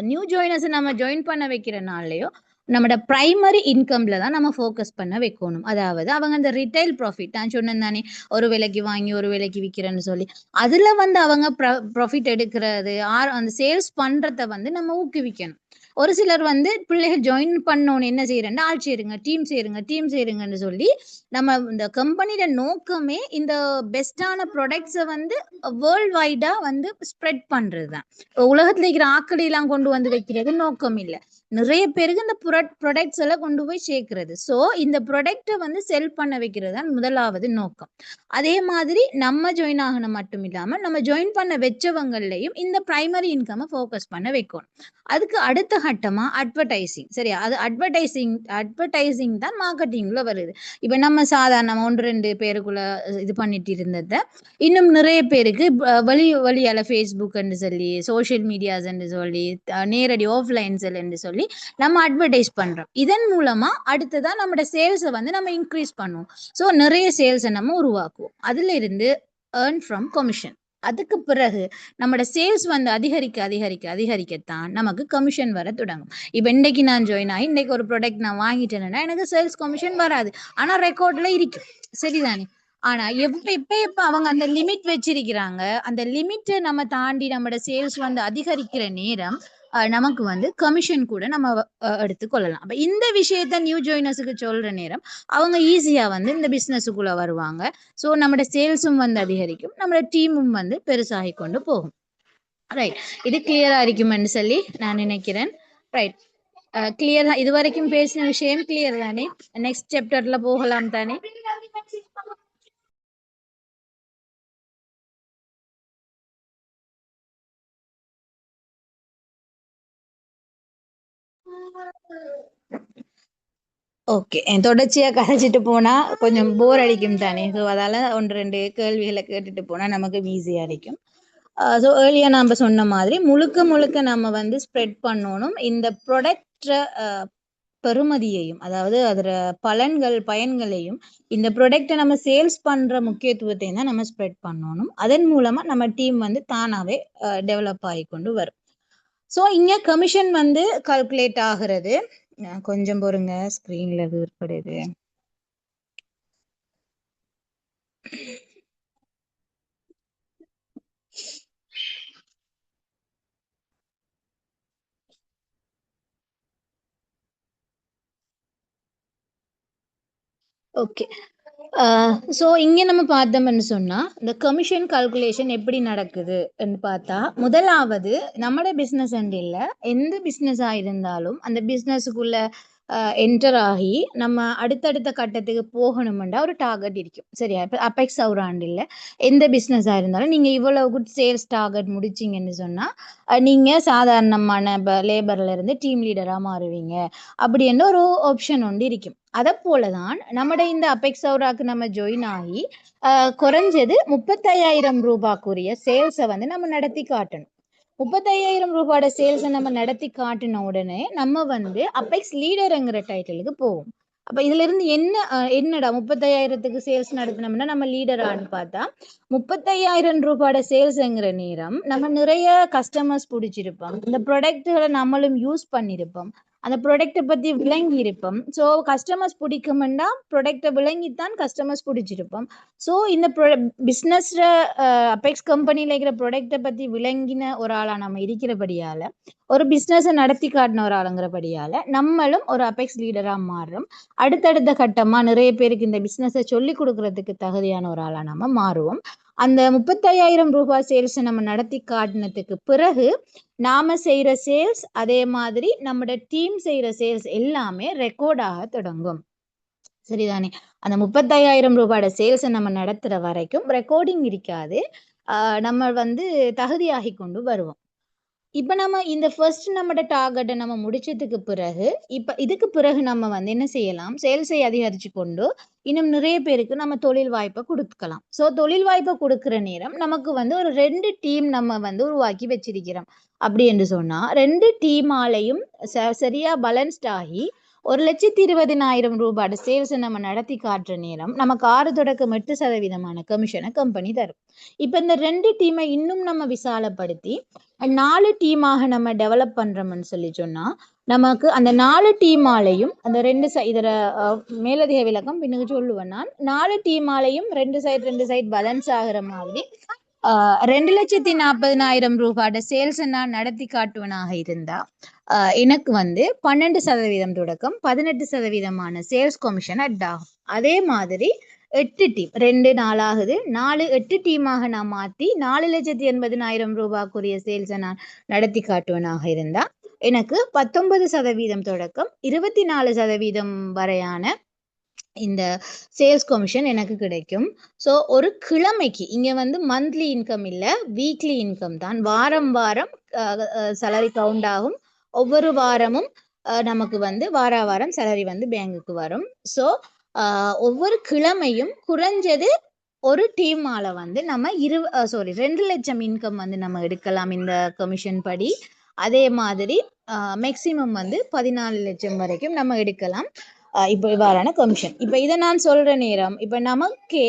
நியூ ஜாயினர்ஸ் நம்ம ஜாயின் பண்ண வைக்கிற நாள்லயோ நம்மட பிரைமரி இன்கம்ல தான் நம்ம ஃபோக்கஸ் பண்ண வைக்கணும். அதாவது அவங்க அந்த ரிட்டைல் ப்ராஃபிட் நான் சொன்னேன் தானே, ஒரு விலைக்கு வாங்கி ஒரு விலைக்கு விற்கிறேன்னு சொல்லி, அதுல வந்து அவங்க ப்ராஃபிட் எடுக்கிறது, அந்த சேல்ஸ் பண்றத வந்து நம்ம ஊக்குவிக்கணும். ஒரு சிலர் வந்து பிள்ளைகள் ஜாயின் பண்ணோன்னு என்ன செய்யறேன்னா, ஆள் சேருங்க, டீம் சேருங்கன்னு சொல்லி நம்ம இந்த கம்பெனியோட நோக்கமே இந்த பெஸ்டான ப்ராடக்ட்ஸை வந்து வேர்ல்ட் வைடா வந்து ஸ்ப்ரெட் பண்றதுதான். உலகத்துல இருக்கிற ஆக்களை எல்லாம் கொண்டு வந்து வைக்கிறது நோக்கம் இல்லை. நிறைய பேருக்கு இந்த ப்ராடக்ட்ஸ் எல்லாம் கொண்டு போய் சேர்க்கிறது. ஸோ இந்த ப்ராடக்டை வந்து செல் பண்ண வைக்கிறது தான் முதலாவது நோக்கம். அதே மாதிரி நம்ம ஜாயின் ஆகணும் மட்டும் இல்லாம நம்ம ஜாயின் பண்ண வச்சவங்களையும் இந்த பிரைமரி இன்கம் ஃபோக்கஸ் பண்ண வைக்கணும். அதுக்கு அடுத்த கட்டமா அட்வர்டைசிங். சரியா? அது அட்வர்டைசிங் தான் மார்க்கெட்டிங்ல வருது. இப்ப நம்ம சாதாரண 1-2 பேருக்குள்ள இது பண்ணிட்டு இருந்தத இன்னும் நிறைய பேருக்கு வழியால ஃபேஸ்புக் என்று சொல்லி, சோசியல் மீடியாஸ் என்று சொல்லி, நேரடி ஆஃப்லைன்ஸ் என்று சொல்லி நம்ம அட்வர்டைஸ் பண்றோம். இதன் மூலமா அடுத்ததான் நம்மளோட சேல்ஸை வந்து நம்ம இன்க்ரீஸ் பண்ணுவோம். ஸோ நிறைய சேல்ஸை நம்ம உருவாக்குவோம். அதுல இருந்து ஏர்ன் ஃப்ரம் கமிஷன். அதுக்கு பிறகு நம்மளோட சேல்ஸ் வந்து அதிகரிக்கத்தான் நமக்கு கமிஷன் வர தொடங்கும். இப்ப இன்னைக்கு நான் ஜாயின் ஆகி இன்னைக்கு ஒரு ப்ராடக்ட் நான் வாங்கிட்டேன்னா எனக்கு சேல்ஸ் கமிஷன் வராது, ஆனா ரெக்கார்ட்ல இருக்கு. சரிதானே? ஆனா எப்ப அவங்க அந்த லிமிட் வச்சிருக்கிறாங்க, அந்த லிமிட்டை நம்ம தாண்டி நம்மளோட சேல்ஸ் வந்து அதிகரிக்கிற நேரம் நமக்கு வந்து கமிஷன் கூட நம்ம எடுத்துக்கொள்ளலாம். அப்ப இந்த விஷயத்த நியூ ஜாயினர்ஸுக்கு சொல்ற நேரம் அவங்க ஈஸியா வந்து இந்த பிசினஸுக்குள்ள வருவாங்க. ஸோ நம்மளோட சேல்ஸும் வந்து அதிகரிக்கும், நம்மளோட டீமும் வந்து பெருசாகி கொண்டு போகும். ரைட், இது கிளியரா இருக்கும்னு சொல்லி நான் நினைக்கிறேன். ரைட், கிளியர் தான். இது வரைக்கும் பேசின விஷயம் கிளியர் தானே? நெக்ஸ்ட் சாப்டர்ல போகலாம் தானே? ஓகே, தொடர்ச்சியா கதைச்சிட்டு போனா கொஞ்சம் போர் அடிக்கும் தானே. ஸோ அதால 1-2 கேள்விகளை கேட்டுட்டு போனா நமக்கு ஈஸியா இருக்கும். ஸோ ஏர்லியா நம்ம சொன்ன மாதிரி முழுக்க நம்ம வந்து ஸ்ப்ரெட் பண்ணணும் இந்த ப்ராடக்ட் பெறுமதியையும், அதாவது அதோட பயன்களையும், இந்த ப்ராடக்டை நம்ம சேல்ஸ் பண்ற முக்கியத்துவத்தையும் தான் நம்ம ஸ்ப்ரெட் பண்ணணும். அதன் மூலமா நம்ம டீம் வந்து தானாவே டெவலப் ஆகி கொண்டு வரும். ஸோ இங்க கமிஷன் வந்து கால்குலேட் ஆகிறது. கொஞ்சம் பொறுங்க, ஸ்கிரீன்ல இது ஏற்படுது. ஓகே, ஸோ இங்கே நம்ம பார்த்தோம்னு சொன்னா இந்த கமிஷன் கால்குலேஷன் எப்படி நடக்குதுன்னு பார்த்தா, முதலாவது நம்மளோட பிஸ்னஸ் இல்லை, எந்த பிஸ்னஸாக இருந்தாலும் அந்த பிஸ்னஸுக்குள்ள என்டர் ஆகி நம்ம அடுத்தடுத்த கட்டத்துக்கு போகணுமெண்டா ஒரு டார்கெட் இருக்கும். சரியா? இப்போ அபெக்ஸ் இல்லை, எந்த பிஸ்னஸாக இருந்தாலும் நீங்கள் இவ்வளோ குட் சேல்ஸ் டார்கெட் முடிச்சிங்கன்னு சொன்னால் நீங்கள் சாதாரணமான லேபர்ல இருந்து டீம் லீடராக மாறுவீங்க அப்படின்னு ஒரு ஆப்ஷன் ஒன்று இருக்கும். அதை போலதான் நம்மட இந்த அபெக்ஸ் சௌராக்கு நம்ம ஜாயின் ஆகி குறைஞ்சது 35,000 ரூபாய்க்குரிய சேல்ஸை வந்து நம்ம நடத்தி காட்டணும். 35,000 ரூபாயோட சேல்ஸை நம்ம நடத்தி காட்டின உடனே நம்ம வந்து அபெக்ஸ் லீடருங்கிற டைட்டிலுக்கு போவோம். அப்ப இதுல இருந்து என்னடா 35,000க்கு சேல்ஸ் நடத்தினோம்னா நம்ம லீடரான்னு பார்த்தா 35,000 ரூபாயோட சேல்ஸ்ங்கிற நேரம் நம்ம நிறைய கஸ்டமர்ஸ் பிடிச்சிருப்போம். இந்த ப்ராடக்ட்களை நம்மளும் யூஸ் பண்ணியிருப்போம். அந்த ப்ராடக்டை பத்தி விளங்கி இருப்போம். ஸோ கஸ்டமர்ஸ் பிடிக்கும்னா ப்ராடக்டை விளங்கித்தான் கஸ்டமர்ஸ் பிடிச்சிருப்போம். ஸோ இந்த பிஸ்னஸ்ல அபெக்ஸ் கம்பெனியில் இருக்கிற ப்ராடக்டை பத்தி விளங்கின ஒரு ஆளா நம்ம இருக்கிறபடியால, ஒரு பிஸ்னஸை நடத்தி காட்டின ஒரு ஆளுங்கிறபடியால நம்மளும் ஒரு அபெக்ஸ் லீடரா மாறுறோம். அடுத்தடுத்த கட்டமா நிறைய பேருக்கு இந்த பிசினஸை சொல்லி கொடுக்கறதுக்கு தகுதியான ஒரு ஆளா நம்ம மாறுவோம். அந்த 35,000 ரூபாய் சேல்ஸ் நம்ம நடத்தி காட்டினதுக்கு பிறகு நாம செய்யற சேல்ஸ், அதே மாதிரி நம்மளோட டீம் செய்யற சேல்ஸ் எல்லாமே ரெக்கார்ட் ஆக தொடங்கும். சரிதானே? அந்த 35,000 ரூபாயோட சேல்ஸை நம்ம நடத்துற வரைக்கும் ரெக்கார்டிங் இருக்காது. நம்ம தகுதியாகி கொண்டு வருவோம். இப்ப நம்ம இந்த ஃபர்ஸ்ட் நம்மட டார்கெட்டை நம்ம முடிச்சதுக்கு பிறகு இப்ப இதுக்கு பிறகு நம்ம என்ன செய்யலாம், சேல்ஸை அதிகரிச்சு கொண்டு இன்னும் நிறைய பேருக்கு நம்ம தொழில் வாய்ப்பை கொடுக்கலாம். ஸோ தொழில் வாய்ப்பை கொடுக்குற நேரம் நமக்கு ஒரு 2 டீம் நம்ம உருவாக்கி வச்சிருக்கிறோம். அப்படி என்று சொன்னா 2 டீமாலையும் சரியா பேலன்ஸ்ட் ஆகி 1,20,000 ரூபாயோட சேல்ஸை நம்ம நடத்தி காட்டுற நேரம் நமக்கு 6% கமிஷனை கம்பெனி தரும். இப்ப இந்த 2 டீமை இன்னும் நம்ம விசாலப்படுத்தி 4 டீமாக நம்ம டெவலப் பண்றோம்னு சொல்லி சொன்னா நமக்கு அந்த 4 டீமாலையும் அந்த 2 இதர மேலதிக விளக்கம் பின்னுக்கு சொல்லுவேன். நான் 4 டீமாலையும் 2 சைட் பேலன்ஸ் ஆகிற மாதிரி 2,40,000 ரூபாயோட சேல்ஸ் நான் நடத்தி காட்டுவனாக இருந்தா எனக்கு 12% தொடக்கம் 18% சேல்ஸ் கமிஷன் அட் ஆகும். அதே மாதிரி 8 டீம் 2 நாளாகுது 8 டீமாக நான் மாத்தி 4,80,000 ரூபாய்க்குரிய சேல்ஸை நான் நடத்தி காட்டுவனாக இருந்தா எனக்கு 19% தொடக்கம் 24% வரையான இந்த சேல்ஸ் கமிஷன் எனக்கு கிடைக்கும். ஸோ ஒரு கிழமைக்கு இங்க மந்த்லி இன்கம் இல்ல, வீக்லி இன்கம் தான். வாரம் சேலரி கவுண்ட் ஆகும். ஒவ்வொரு வாரமும் நமக்கு வாரம் சேலரி பேங்குக்கு வரும். ஸோ ஒவ்வொரு கிழமையும் குறைஞ்சது ஒரு டீமால நம்ம 2 லட்சம் இன்கம் நம்ம எடுக்கலாம் இந்த கமிஷன் படி. அதே மாதிரி மேக்சிமம் 14 லட்சம் வரைக்கும் நம்ம எடுக்கலாம். இப்போ இவ்வாறான கமிஷன். இப்ப இதை நான் சொல்ற நேரம் இப்ப நமக்கே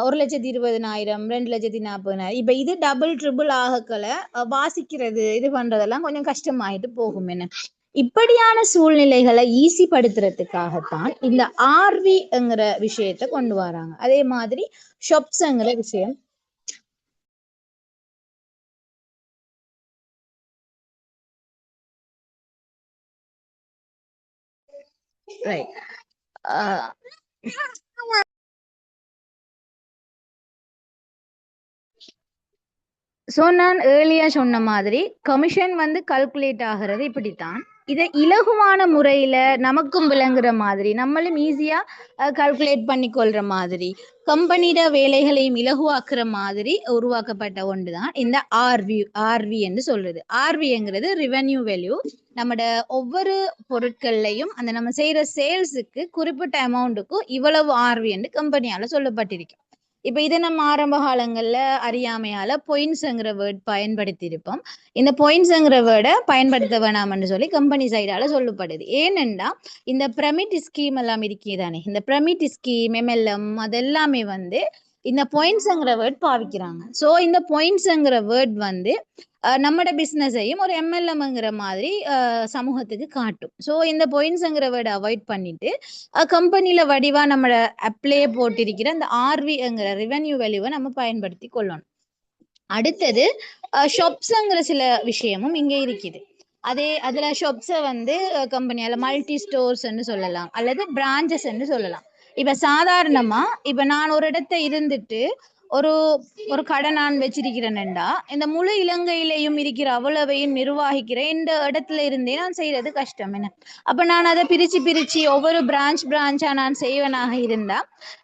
1,20,000 2,40,000 இப்ப இது டபுள் ட்ரிபிள் ஆகக்கல வாசிக்கிறது இது பண்றதெல்லாம் கொஞ்சம் கஷ்டமாயிட்டு போகும். என்ன இப்படியான சூழ்நிலைகளை ஈஸி படுத்துறதுக்காகத்தான் இந்த ஆர்விங்கிற விஷயத்த கொண்டு வராங்க. அதே மாதிரி ஷாப்ஸ்ங்கிற விஷயம் ரைட். ஸோ நான் ஏர்லியா சொன்ன மாதிரி கமிஷன் கல்குலேட் ஆகிறது இப்படித்தான். இதை இலகுவான முறையில நமக்கும் விளங்குற மாதிரி நம்மளும் ஈஸியா கல்குலேட் பண்ணி கொள்ற மாதிரி கம்பெனியோட வேலைகளையும் இலகுவாக்குற மாதிரி உருவாக்கப்பட்ட ஒன்றுதான் இந்த ஆர்வி என்று சொல்றது. ஆர்விங்கிறது ரெவென்யூ வேல்யூ. நம்மட ஒவ்வொரு பொருட்கள்லையும் அந்த நம்ம செய்யற சேல்ஸுக்கு குறிப்பிட்ட அமௌண்ட்டுக்கும் இவ்வளவு ஆர்வி என்று கம்பெனியால சொல்லப்பட்டிருக்கு. இப்ப இதை நம்ம ஆரம்ப காலங்கள்ல அறியாமையால பாயிண்ட்ஸ்ங்கிற வேர்ட் பயன்படுத்தி இருப்போம். இந்த பாயிண்ட்ஸ்ங்கிற வேர்டை பயன்படுத்த வேணாம்னு சொல்லி கம்பெனி சைடால சொல்லப்படுது. ஏனென்றா இந்த பிரமிட் ஸ்கீம் எல்லாம் இருக்கிறதானே, இந்த பிரமிட் ஸ்கீம் MLM அதெல்லாமே இந்த பாயிண்ட்ஸ்ங்கிற வேர்ட் பாவிக்கிறாங்க. ஸோ இந்த பாயிண்ட்ஸ்ங்கிற வேர்ட் நம்மட பிசினஸையும் ஒரு MLMங்கிற மாதிரி சமூகத்துக்கு காட்டும். ஸோ இந்த பாயிண்ட்ஸ்ங்கிற வேர்டை அவாய்ட் பண்ணிட்டு கம்பெனியில வடிவா நம்மளோட அப்ளே போட்டிருக்கிற அந்த ஆர்விங்கிற ரெவென்யூ வேல்யூவை நம்ம பயன்படுத்தி கொள்ளணும். அடுத்தது ஷாப்ஸ்ங்கிற சில விஷயமும் இங்கே இருக்குது. அதுல ஷாப்ஸை கம்பெனியால மல்டி ஸ்டோர்ஸ் சொல்லலாம் அல்லது பிரான்ச்சஸ் சொல்லலாம். இப்ப சாதாரணமா இப்ப நான் ஒரு இடத்தை இருந்துட்டு ஒரு கடை நான் வச்சிருக்கிறேன்டா, இந்த முழு இலங்கையிலையும் இருக்கிற அவ்வளவையும் நிர்வாகிக்கிற இந்த இடத்துல இருந்தே நான் செய்யறது கஷ்டம். என்ன அப்ப நான் அதை பிரிச்சு ஒவ்வொரு பிரான்ச்சா நான் செய்வனாக இருந்தா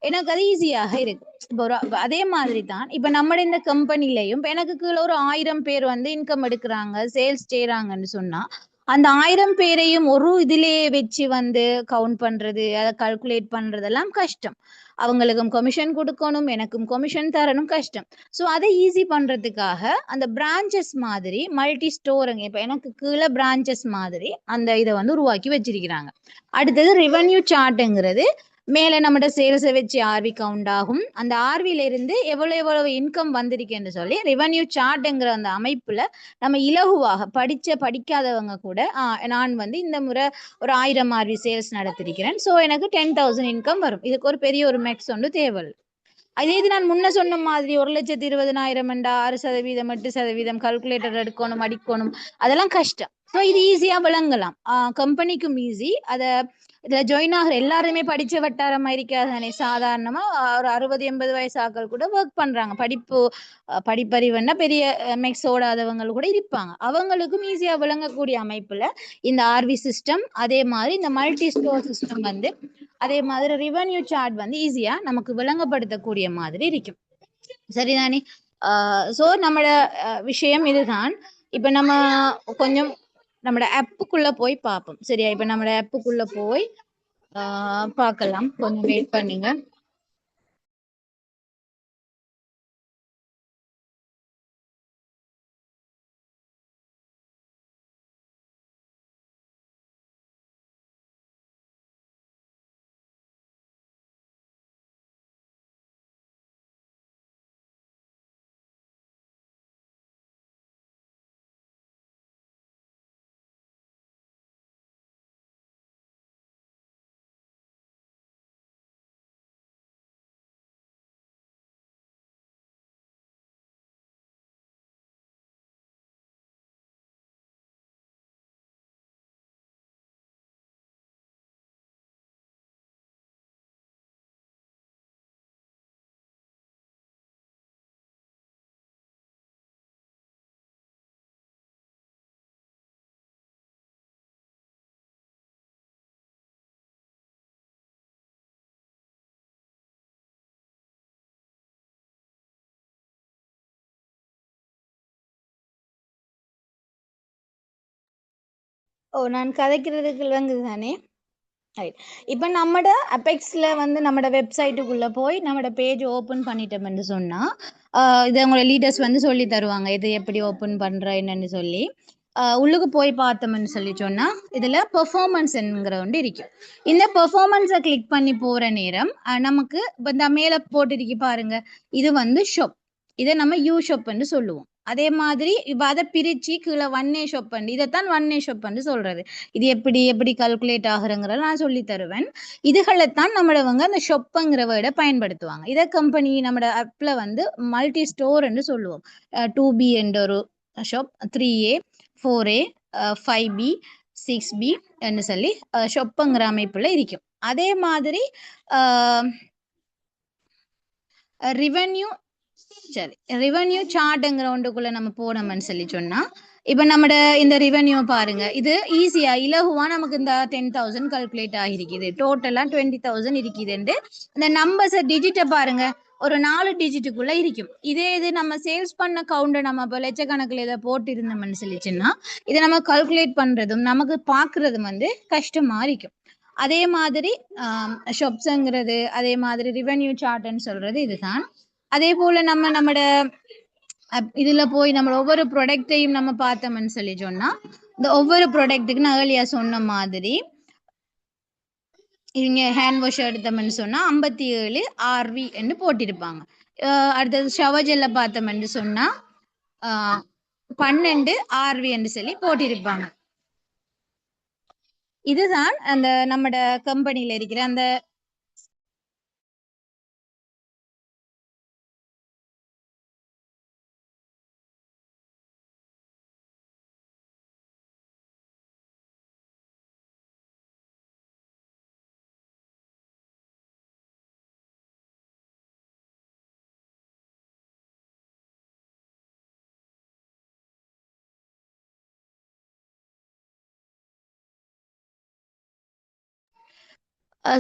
எனக்கு அது ஈஸியாக இருக்கு. இப்போ அதே மாதிரி தான் இப்ப நம்ம இந்த கம்பெனிலையும் எனக்கு கீழே ஒரு 1000 பேர் இன்கம் எடுக்கிறாங்க, சேல்ஸ் செய்யறாங்கன்னு சொன்னா அந்த 1000 பேரையும் ஒரு இதுலயே வச்சு கவுண்ட் பண்றது, அதை கல்குலேட் பண்றதெல்லாம் கஷ்டம். அவங்களுக்கும் கமிஷன் கொடுக்கணும், எனக்கும் கமிஷன் தரணும், கஷ்டம். ஸோ அதை ஈஸி பண்றதுக்காக அந்த பிரான்ச்சஸ் மாதிரி மல்டி ஸ்டோருங்க, இப்போ எனக்கு கீழே பிரான்ச்சஸ் மாதிரி அந்த இதை வந்து உருவாக்கி வச்சிருக்கிறாங்க. அடுத்தது ரெவென்யூ சார்ட்டுங்கிறது மேலே நம்மட சேல்ஸை வச்சு ஆர்வி கவுண்ட் ஆகும். அந்த ஆர்வில இருந்து எவ்வளவு இன்கம் வந்திருக்குன்னு சொல்லி ரெவென்யூ சார்ட்டுங்கிற அந்த அமைப்புல நம்ம இலகுவாக படிக்காதவங்க கூட நான் வந்து இந்த முறை ஒரு 1000 ஆர்வி சேல்ஸ் நடத்திருக்கிறேன், ஸோ எனக்கு 10,000 இன்கம் வரும், இதுக்கு ஒரு பெரிய ஒரு மேக்ஸ் ஒன்று தேவை. அதே இது நான் முன்ன சொன்ன மாதிரி 1,20,000 6%, 8% கால்குலேட்டர் எடுக்கணும், அடிக்கணும், அதெல்லாம் கஷ்டம். ஸோ இது ஈஸியா விளங்கலாம், கம்பெனிக்கும் ஈஸி. அதை இதுல ஜாயின் ஆகிற எல்லாருமே படிச்ச வட்டாரமா இருக்காதானே, சாதாரணமா ஒரு 60-80 வயசு ஆட்கள் கூட ஒர்க் பண்றாங்க, படிப்பறிவுன்னா பெரிய மெக்ஸ் ஓடாதவங்க கூட இருப்பாங்க, அவங்களுக்கும் ஈஸியா விளங்கக்கூடிய அமைப்புல இந்த ஆர்வி சிஸ்டம், அதே மாதிரி இந்த மல்டி ஸ்டோர் சிஸ்டம் வந்து, அதே மாதிரி ரெவென்யூ சார்ட் வந்து ஈஸியா நமக்கு விளங்கப்படுத்தக்கூடிய மாதிரி இருக்கும். சரிதானே? ஸோ நம்மளோட விஷயம் இதுதான். இப்ப நம்ம கொஞ்சம் நம்மளோட ஆப்புக்குள்ள போய் பார்ப்போம், சரியா? இப்ப நம்மளோட ஆப்புக்குள்ள போய் பார்க்கலாம், கொஞ்சம் வெயிட் பண்ணுங்க. நான் கதைக்கிறதுக்கு விளங்குது தானே? இப்போ நம்மட அபெக்ஸ்ல வந்து நம்மட வெப்சைட்டுக்குள்ள போய் நம்மட பேஜ் ஓப்பன் பண்ணிட்டோம்னு சொன்னா இதை உங்களோட லீடர்ஸ் வந்து சொல்லி தருவாங்க, இது எப்படி ஓப்பன் பண்ற என்னன்னு சொல்லி. உள்ளுக்கு போய் பார்த்தோம்னு சொல்லி சொன்னா இதுல பெர்ஃபார்மன்ஸ்ங்கிற ஒன்று இருக்கும். இந்த பெர்ஃபார்மன்ஸை கிளிக் பண்ணி போற நேரம் நமக்கு இந்த மேல போட்டிருக்கு பாருங்க, இது வந்து ஷாப், இதை நம்ம யூ ஷாப்னு சொல்லுவோம். அதே மாதிரி இப்போ அதை பிரிச்சு கீழே 1A ஷாப் பண்ணி, இதைத்தான் 1A ஷாப் சொல்றது. இது எப்படி எப்படி கால்குலேட் ஆகுறங்கிறத நான் சொல்லி தருவேன். இதுகளைத்தான் நம்மளவங்க அந்த ஷாப்புங்கிற வேர்டை பயன்படுத்துவாங்க. இதை கம்பெனி நம்மளோட ஆப்ல வந்து மல்டி ஸ்டோர்ன்னு சொல்லுவோம். 2B என்ற ஒரு shop, 3A 4A 5B 6B என்று சொல்லி ஷாப்புங்கிற அமைப்புல இருக்கும். அதே மாதிரி ரெவென்யூ, சரி, ரெவென்யூ சார்ட்டுங்கிற ஒன்றுக்குள்ள நம்ம போனோம்னு சொல்லி சொன்னா, இப்ப நம்மட இந்த ரெவென்யூ பாருங்க, இது ஈஸியா இலகுவா நமக்கு இந்த 10,000 கால்குலேட் ஆகிருக்குது, டோட்டலா 20,000 இருக்குதுன்னு இந்த நம்பர்ஸை டிஜிட்டை பாருங்க, ஒரு 4 டிஜிட்டுக்குள்ள இருக்கும். இதே இது நம்ம சேல்ஸ் பண்ண கவுண்டர் நம்ம இப்போ லட்சக்கணக்கில் இதை போட்டு இருந்தோம்னு சொல்லிச்சுன்னா இதை நம்ம கால்குலேட் பண்றதும் நமக்கு பாக்குறதும் வந்து கஷ்டமா இருக்கும். அதே மாதிரி ஷாப்ஸ்ங்கிறது, அதே மாதிரி ரெவென்யூ சார்ட்னு சொல்றது இதுதான். அதே போல நம்மட இதுல போய் நம்ம ஒவ்வொரு ப்ராடக்டையும் நம்ம பார்த்தோம்னு சொல்லி சொன்னா, இந்த ஒவ்வொரு ப்ராடக்ட்டுக்கு நான் ஏர்லியா சொன்ன மாதிரி இவங்க ஹேண்ட் வாஷ் எடுத்தோம்னு சொன்னா 57 RV என்று போட்டிருப்பாங்க. அடுத்தது ஷவர் ஜெல்ல பார்த்தோம்னு சொன்னா 12 RV என்று சொல்லி போட்டிருப்பாங்க. இதுதான் அந்த நம்மட கம்பெனியில இருக்கிற அந்த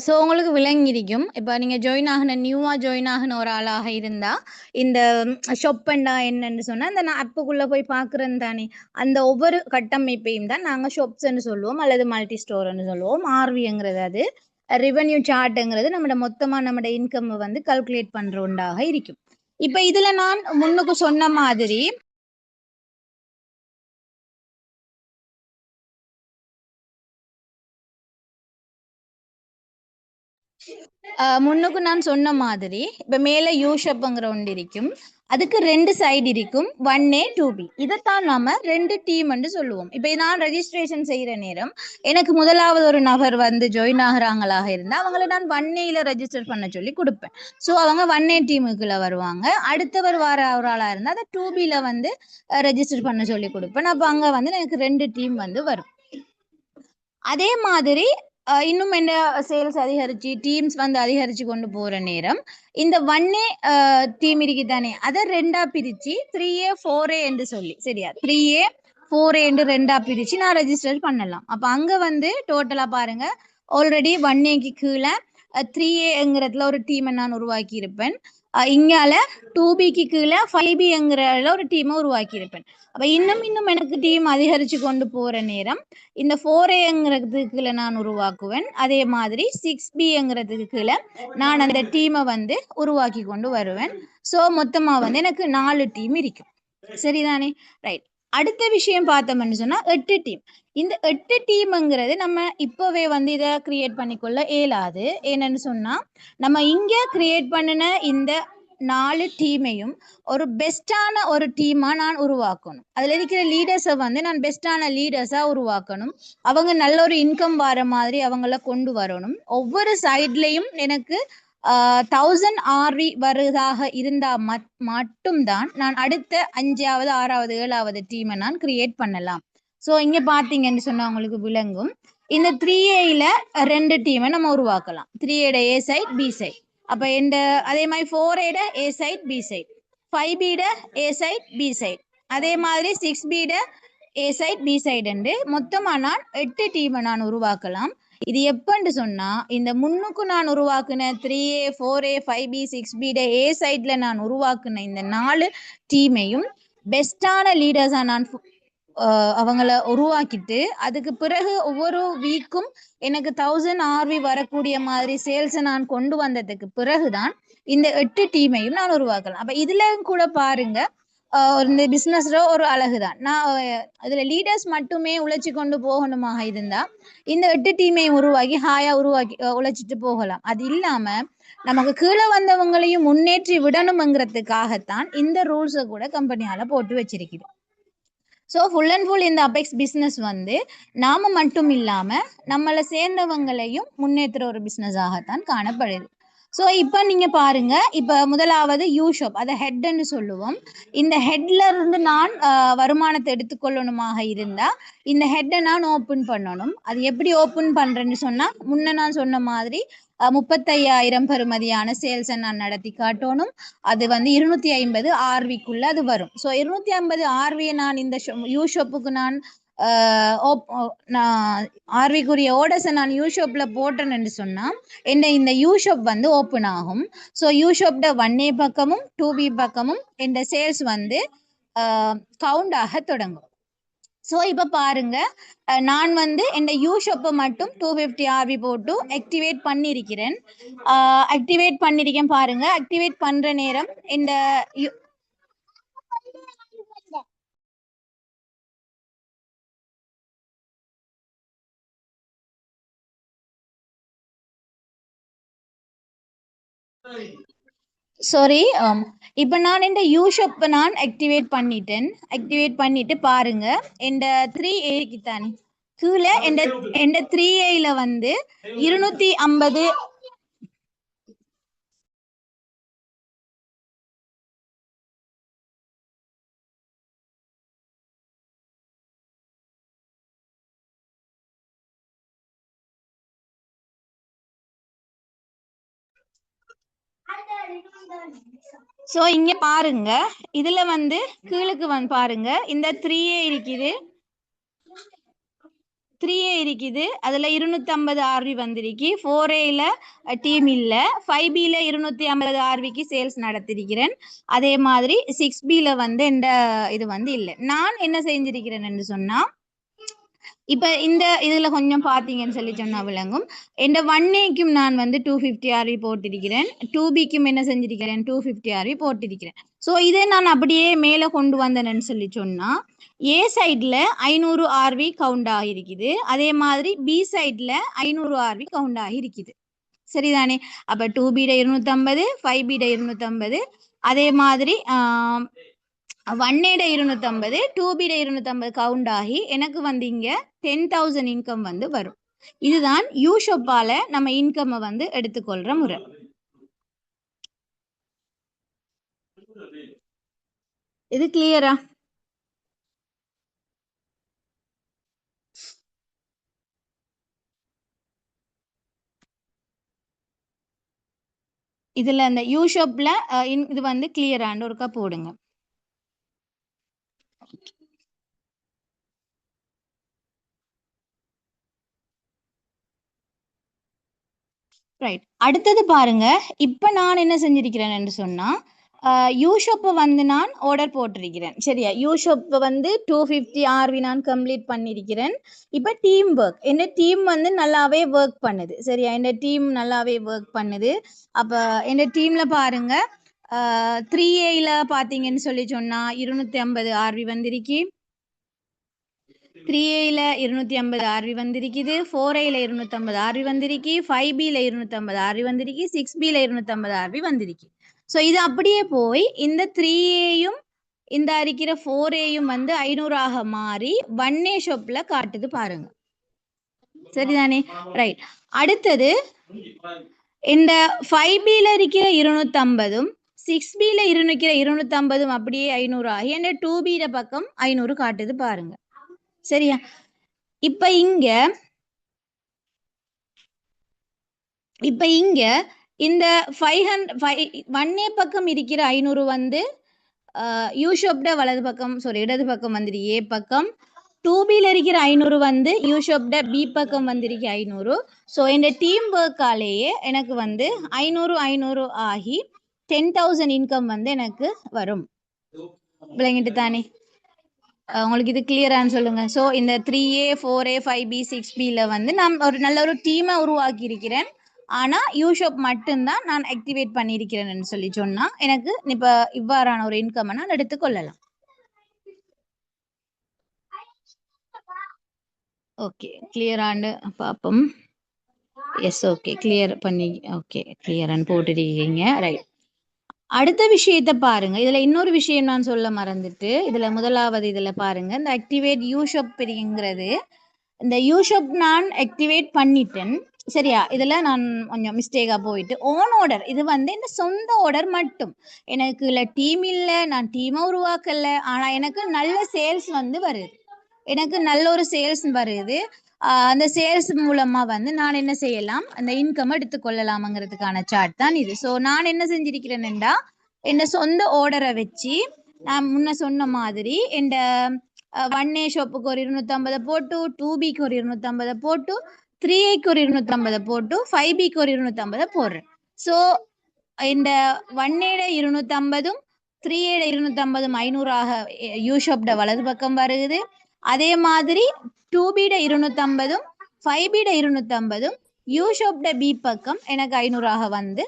ஸோ உங்களுக்கு விளங்கியிருக்கும். இப்போ நீங்கள் நியூவாக ஜாயின் ஆகின ஒரு ஆளாக இருந்தால் இந்த ஷாப்பண்டா என்னன்னு சொன்னால் இந்த நான் ஆப்புக்குள்ளே போய் பார்க்குறேன் தானே, அந்த ஒவ்வொரு கட்டமைப்பையும் தான் நாங்கள் ஷாப்ஸ்ன்னு சொல்லுவோம் அல்லது மல்டி ஸ்டோர்னு சொல்லுவோம். ஆர்விங்கிறது அது ரெவென்யூ சார்ட்ங்கிறது நம்மட மொத்தமா நம்மட இன்கம் வந்து கால்குலேட் பண்ற ஒன்றாக இருக்கும். இப்ப இதுல நான் முன்னுக்கு சொன்ன மாதிரி முன்னுக்கு நான் சொன்ன மாதிரி இப்ப மேல யூஷப்ங்கிற ஒன்று இருக்கும், அதுக்கு 2 சைடு இருக்கும், 1A 2B. இதைத்தான் நாம 2 டீம் என்று சொல்லுவோம். இப்ப நான் ரெஜிஸ்ட்ரேஷன் செய்யற நேரம் எனக்கு முதலாவது ஒரு நபர் வந்து ஜாயின் ஆகிறாங்களாக இருந்தா அவங்கள நான் 1Aல ரெஜிஸ்டர் பண்ண சொல்லி கொடுப்பேன். ஸோ அவங்க 1A டீமுக்குள்ள வருவாங்க. அடுத்தவர் வர ஒரு ஆளா இருந்தா அதை 2Bல வந்து ரெஜிஸ்டர் பண்ண சொல்லி கொடுப்பேன். அப்ப அங்க வந்து எனக்கு 2 டீம் வந்து வரும். அதே மாதிரி இன்னும் என்ன சேல்ஸ் அதிகரிச்சு டீம்ஸ் வந்து அதிகரிச்சு கொண்டு போற நேரம் இந்த 1A டீம் இருக்கு தானே, அதை 2ஆ பிரிச்சு 3A 4A என்று சொல்லி, சரியா, 3A 4A என்று 2ஆ பிரிச்சு நான் ரெஜிஸ்டர் பண்ணலாம். அப்ப அங்க வந்து டோட்டலா பாருங்க, ஆல்ரெடி 1Aக்கு கீழே 3Aங்கிறதுல ஒரு டீமை நான் உருவாக்கி இருப்பேன். இங்கால 2Bக்கு கீழே 5Bங்கிற ஒரு டீமை உருவாக்கி இருப்பேன். அப்ப இன்னும் எனக்கு டீம் அதிகரிச்சு கொண்டு போற நேரம் இந்த 4Aங்கிறதுக்கு கீழே நான் உருவாக்குவேன். அதே மாதிரி 6Bங்கிறதுக்கு கீழே நான் அந்த டீமை வந்து உருவாக்கி கொண்டு வருவேன். ஸோ மொத்தமா வந்து எனக்கு 4 டீம் இருக்கும். சரிதானே? ரைட். அடுத்த விஷயம் பார்த்தோம்னு சொன்னா 8 டீம். இந்த 8 டீம்ங்கிறது நம்ம இப்பவே வந்து இதை கிரியேட் பண்ணிக்கொள்ள இயலாது. என்னன்னு சொன்னா நம்ம இங்க கிரியேட் பண்ணின இந்த 4 டீமையும் ஒரு பெஸ்டான ஒரு டீமா நான் உருவாக்கணும். அதுல இருக்கிற லீடர்ஸை வந்து நான் பெஸ்டான லீடர்ஸா உருவாக்கணும். அவங்க நல்ல ஒரு இன்கம் வர மாதிரி அவங்கள கொண்டு வரணும். ஒவ்வொரு சைட்லயும் எனக்கு 1000 RV வருவதாக இருந்தா மட்டும்தான் நான் அடுத்த 5வது 6வது 7வது டீமை நான் கிரியேட் பண்ணலாம். ஸோ இங்க பாத்தீங்கன்னு சொன்னா உங்களுக்கு விளங்கும். இந்த 3Aல 2 டீமை நம்ம உருவாக்கலாம். 3Aட A சைட் B சைட். அப்ப இந்த அதே மாதிரி 4Aட A சைட் B சைட், 5Bட A சைட் B சைட், அதே மாதிரி 6Bட A சைட் B சைடு, மொத்தமா நான் 8 டீமை நான் உருவாக்கலாம். இது எப்பன்னு சொன்னா இந்த முன்னுக்கு நான் உருவாக்குன 3A 4A 5B 6Bட A சைட்ல நான் உருவாக்குன இந்த 4 டீமையும் பெஸ்டான லீடர்ஸா நான் அவங்கள உருவாக்கிட்டு அதுக்கு பிறகு ஒவ்வொரு வீக்கும் எனக்கு 1000 RV வரக்கூடிய மாதிரி சேல்ஸை நான் கொண்டு வந்ததுக்கு பிறகுதான் இந்த 8 டீமையும் நான் உருவாக்கலாம். அப்ப இதுல கூட பாருங்க, இந்த பிசினஸ்ல ஒரு அழகுதான். நான் இதுல லீடர்ஸ் மட்டுமே உழைச்சி கொண்டு போகணுமாக இருந்தா இந்த 8 டீமையும் உருவாக்கி ஹாயா உழைச்சிட்டு போகலாம். அது இல்லாம நமக்கு கீழே வந்தவங்களையும் முன்னேற்றி விடணுங்கிறதுக்காகத்தான் இந்த ரூல்ஸை கூட கம்பெனியால போட்டு வச்சிருக்குது. ஸோ ஃபுல் அண்ட் ஃபுல் இந்த அபெக்ஸ் பிஸ்னஸ் வந்து நாம மட்டும் இல்லாம நம்மளை சேர்ந்தவங்களையும் முன்னேற்றுற ஒரு பிஸ்னஸாகத்தான் காணப்படுது. ஸோ இப்போ நீங்க பாருங்க, இப்போ முதலாவது யூஷாப், அதை ஹெட்ன்னு சொல்லுவோம். இந்த ஹெட்ல இருந்து நான் வருமானத்தை எடுத்துக்கொள்ளணுமாக இருந்தா இந்த ஹெட்டை நான் ஓப்பன் பண்ணணும். அது எப்படி ஓப்பன் பண்றேன்னு சொன்னா முன்ன நான் சொன்ன மாதிரி 35,000 பெறுமதியான சேல்ஸை நான் நடத்தி காட்டணும். அது வந்து 250 RVக்குள்ள அது வரும். ஸோ 250 RVயை நான் இந்த யூஷாப்புக்கு நான் ஆர்விக்குரிய ஓர்டர்ஸை நான் யூஷாப்ல போட்டேன்னு சொன்னா என்ன இந்த யூஷாப் வந்து ஓப்பன் ஆகும். ஸோ யூஷாப்ட 1A பக்கமும் 2B பக்கமும் இந்த சேல்ஸ் வந்து கவுண்ட் ஆக தொடங்கும். ஸோ இப்போ பாருங்க, நான் வந்து இந்த யூஷாப்பை மட்டும் 250 RV போட்டு ஆக்டிவேட் பண்ணியிருக்கிறேன். பாருங்க. ஆக்டிவேட் பண்ற நேரம் இந்த சாரி, இப்போ நான் இந்த யூஷாப்பை நான் ஆக்டிவேட் பண்ணிட்டேன். ஆக்டிவேட் பண்ணிட்டு பாருங்க, இந்த 3A தானே கீழே இந்த 3Aல வந்து 250 ஸோ இங்க பாருங்க, இதுல வந்து கீழுக்கு வந்து பாருங்க, இந்த 3A இருக்குது, 3A இருக்குது, அதுல 250 RV வந்திருக்கு. 4Aல டீம் இல்ல, 5Bல 250 RVக்கு சேல்ஸ் நடத்திருக்கிறேன். அதே மாதிரி 6Bல வந்து இந்த இது வந்து இல்லை. நான் என்ன செஞ்சிருக்கிறேன்னு சொன்னா இப்ப இந்த இதுல கொஞ்சம் பாத்தீங்கன்னு சொல்லி சொன்னா விளங்கும். இந்த 1Aக்கும் நான் வந்து 250 RV போட்டிருக்கிறேன், 2Bக்கும் என்ன செஞ்சிருக்கிறேன் 250 RV போட்டிருக்கிறேன். ஸோ இதை நான் அப்படியே மேல கொண்டு வந்தேன்னு சொல்லி சொன்னா ஏ சைட்ல 500 RV கவுண்ட் ஆகிருக்குது, அதே மாதிரி பி சைட்ல 500 RV கவுண்ட் ஆகிருக்குது. சரிதானே? அப்ப 2B 250, 5B 250, அதே மாதிரி 1A 250, 2B 250 கவுண்ட் ஆகி எனக்கு வந்து இங்க 10,000 இன்கம் வந்து வரும். இதுதான் யூ ஷாப்பால நம்ம இன்கம் வந்து எடுத்துக்கொள்ற முறை. இது கிளியரா? இதுல அந்த யூ ஷாப்ல இது வந்து கிளியரான்னு ஒருக்கா போடுங்க. ரைட், அடுத்தது பாருங்க. இப்ப நான் என்ன செஞ்சிருக்கிறேன் என்று சொன்னா யூ ஷாப்பை வந்து நான் ஆர்டர் போட்டிருக்கிறேன். சரியா? யூ ஷாப்பை வந்து 250 RV நான் கம்ப்ளீட் பண்ணியிருக்கிறேன். இப்போ டீம் ஒர்க், என்ன டீம் வந்து நல்லாவே ஒர்க் பண்ணுது. சரியா? இந்த டீம் நல்லாவே ஒர்க் பண்ணுது. அப்போ இந்த டீம்ல பாருங்க 3Aல பார்த்தீங்கன்னு சொல்லி சொன்னா 250 RV வந்திருக்கு, 3Aல 250 RV வந்திருக்குது, 4Aல 250 RV வந்திருக்கு, 5Bல 250 RV வந்திருக்கு, 6Bல 250 RV வந்திருக்கு. ஸோ இது அப்படியே போய் இந்த 3Aயும் இந்த இருக்கிற 4Aயும் வந்து 500 மாறி 1A ஷாப்ல காட்டுது பாருங்க. சரிதானே? ரைட், அடுத்தது இந்த 5Bல இருக்கிற 250, 6Bல இருக்கிற 250 அப்படியே 500 ஆகி இந்த 2Bல பக்கம் 500 காட்டுது பாருங்க. சரியா? இப்ப இங்க இந்த 1A பக்கம் இருக்கிற 500 வந்து யூ ஷாப்ட வலது பக்கம், இடது பக்கம் வந்துரு ஏ பக்கம். 2Bல இருக்கிற 500 வந்து யூ ஷாப்ட பி பக்கம் வந்திருக்கு 500. ஸோ இந்த டீம் ஒர்க்காலேயே எனக்கு வந்து 500 ஆகி 10,000 இன்கம் வந்து எனக்கு வரும். விளங்கிட்டு தானே? உங்களுக்கு இது கிளியரான்னு சொல்லுங்க. ஸோ இந்த 3A 4A 5B 6Bல வந்து நான் ஒரு நல்ல ஒரு டீமை உருவாக்கி இருக்கிறேன். ஆனா யூ ஷாப் மட்டும்தான் நான் ஆக்டிவேட் பண்ணியிருக்கிறேன்னு சொல்லி சொன்னா எனக்கு இப்ப இவ்வாறான ஒரு இன்கம் நான் எடுத்துக்கொள்ளலாம். ஓகே, கிளியரான்னு பார்ப்போம். எஸ், ஓகே, கிளியர் பண்ணி, ஓகே கிளியரான்னு போட்டுருக்கீங்க. ரைட், அடுத்த விஷயத்த பாருங்க. இதுல இன்னொரு விஷயம் நான் சொல்ல மறந்துட்டு, இதுல முதலாவது இதுல பாருங்க, இந்த ஆக்டிவேட் யூ ஷாப் பெரியங்கிறது, இந்த யூ ஷாப் நான் ஆக்டிவேட் பண்ணிட்டேன். சரியா? இதுல நான் கொஞ்சம் மிஸ்டேக்கா போயிட்டு ஓன் ஆர்டர், இது வந்து இந்த சொந்த ஆர்டர் மட்டும். எனக்கு இல்ல டீம் இல்ல, நான் டீமை உருவாக்கல, ஆனா எனக்கு நல்ல சேல்ஸ் வந்து வருது, எனக்கு நல்ல ஒரு சேல்ஸ் வருது. அந்த சேல்ஸ் மூலமா வந்து நான் என்ன செய்யலாம், அந்த இன்கம் எடுத்துக்கொள்ளலாம்ங்கிறதுக்கான சார்ட் தான் இது. ஸோ நான் என்ன செஞ்சிருக்கிறேன்டா, என் சொந்த ஆர்டரை வச்சு நான் முன்ன சொன்ன மாதிரி இந்த 1A ஷாப்புக்கு ஒரு 250 போட்டு, 2Bக்கு ஒரு 250 போட்டு, 3Aக்கு ஒரு 250 போட்டு, 5Bக்கு ஒரு 250 போடுறேன். ஸோ இந்த 1A 250, 3A 250 500 யூ ஷாப்ட வலது பக்கம் வருது. அதே மாதிரி 2B 250, 5B 250 யூ ஷாப்ட பி பக்கம் எனக்கு 500 வந்து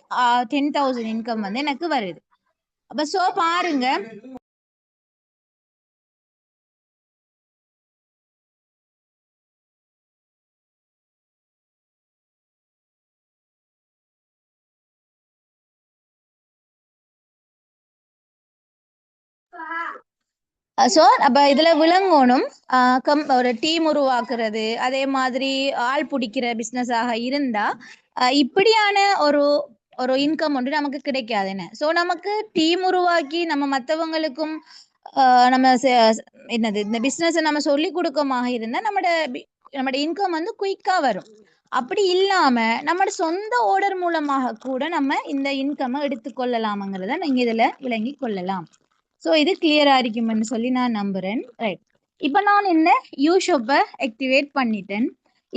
10,000 இன்கம் வந்து எனக்கு வருது. அப்ப சோ பாருங்க, ஸோ அப்போ இதில் விளங்கணும் ஒரு டீம் உருவாக்குறது, அதே மாதிரி ஆள் பிடிக்கிற பிஸ்னஸாக இருந்தால் இப்படியான ஒரு ஒரு இன்கம் ஒன்று நமக்கு கிடைக்காதுன்னு. ஸோ நமக்கு டீம் உருவாக்கி நம்ம மற்றவங்களுக்கும் நம்ம என்னது இந்த பிஸ்னஸை நம்ம சொல்லி கொடுக்கமாக இருந்தால் நம்மளோட இன்கம் வந்து குயிக்காக வரும். அப்படி இல்லாம நம்மளோட சொந்த ஆர்டர் மூலமாக கூட நம்ம இந்த இன்கம் எடுத்துக்கொள்ளலாம்ங்கிறத நீங்க இதுல விளங்கி கொள்ளலாம். ஸோ இது கிளியரா இருக்கும்னு சொல்லி நான் நம்புறேன். ரைட், இப்போ நான் என்ன யூ ஷாப்பை ஆக்டிவேட் பண்ணிட்டேன்.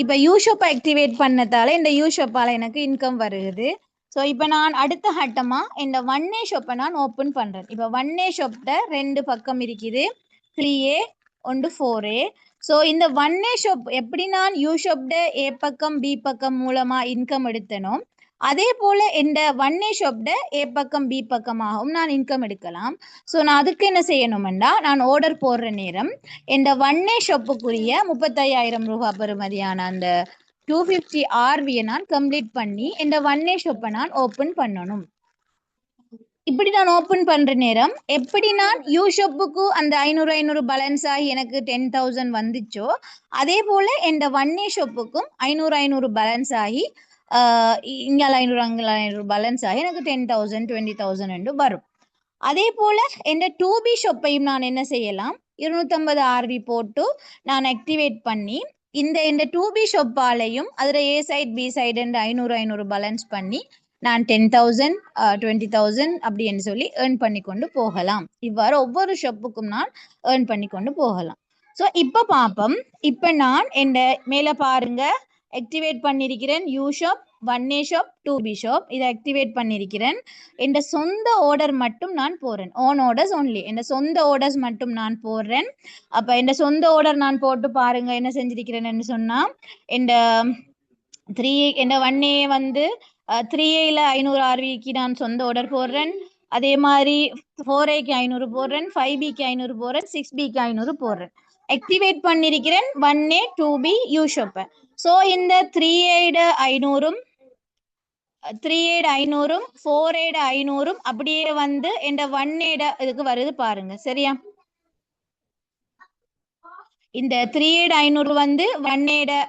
இப்போ யூ ஷாப்பை ஆக்டிவேட் பண்ணதால இந்த யூ ஷாப்பால எனக்கு இன்கம் வருது. ஸோ இப்போ நான் அடுத்த கட்டமா இந்த 1A ஷாப்பை நான் ஓப்பன் பண்றேன். இப்போ 1A ஷாப்ட 2 பக்கம் இருக்குது, 3A ஒன்று 4A. ஸோ இந்த ஒன் ஏ ஷாப் எப்படி நான் யூ ஷாப்ட ஏ பக்கம் பி பக்கம் மூலமா இன்கம் எடுத்தனோ அதே போல இந்த ஒன் ஏ ஷாப்ட ஏ பக்கம் பி பக்கமாகவும் நான் இன்கம் எடுக்கலாம். ஸோ நான் அதுக்கு என்ன செய்யணும்டா, நான் ஆர்டர் போடுற நேரம் இந்த ஒன் ஏ ஷாப்புக்குரிய 35,000 ரூபாய் பெறுமதியான அந்த 250 RV நான் கம்ப்ளீட் பண்ணி இந்த ஒன் ஏ ஷாப்பை நான் ஓப்பன் பண்ணணும். இப்படி நான் ஓப்பன் பண்ற நேரம் எப்படி நான் யூ ஷாப்புக்கு அந்த 500 பேலன்ஸ் ஆகி எனக்கு 10,000 வந்துச்சோ அதே போல இந்த ஒன் ஏ ஷாப்புக்கும் 500 பேலன்ஸ் ஆகி இங்கே 500 அங்கே 500 பேலன்ஸ் ஆகி எனக்கு 10,000 20,000 என்று வரும். அதே போல இந்த 2B ஷாப்பையும் நான் என்ன செய்யலாம், 250 RV போட்டு நான் ஆக்டிவேட் பண்ணி இந்த 2B ஷாப்பாலையும் அதில் ஏ சைட் பி சைடு 500 பேலன்ஸ் பண்ணி நான் 10,000 20,000 அப்படின்னு சொல்லி ஏர்ன் பண்ணி கொண்டு போகலாம். இவ்வாறு ஒவ்வொரு ஷாப்புக்கும் நான் ஏர்ன் பண்ணி கொண்டு போகலாம். ஸோ இப்போ பார்ப்போம். இப்போ நான் இந்த மேலே பாருங்க ஆக்டிவேட் பண்ணியிருக்கிறேன் you shop, one A shop, 2B shop. இதை ஆக்டிவேட் பண்ணியிருக்கிறேன். என் சொந்த ஆர்டர் மட்டும் நான் போடுறேன். Own orders only. என் சொந்த ஆர்டர்ஸ் மட்டும் நான் போடுறேன். அப்போ என் சொந்த ஆர்டர் நான் போட்டு பாருங்க என்ன செஞ்சிருக்கிறேன்னு சொன்னால் இந்த 3A இந்த 1A வந்து 3Aல 500 RVக்கு நான் சொந்த ஆர்டர் போடுறேன். அதே மாதிரி 4Aக்கு 500 போடுறேன், 5Bக்கு 500 போடுறேன், 6Bக்கு 500 போடுறேன். ஆக்டிவேட் பண்ணியிருக்கிறேன் 1A 2B யூ ஷாப்பை. ஸோ இந்த 3A 500ம் 3A 500ம் 4A 500ம் அப்படியே வந்து இந்த 1A இதுக்கு வருது பாருங்க. சரியா, இந்த 3A 500 வந்து 1A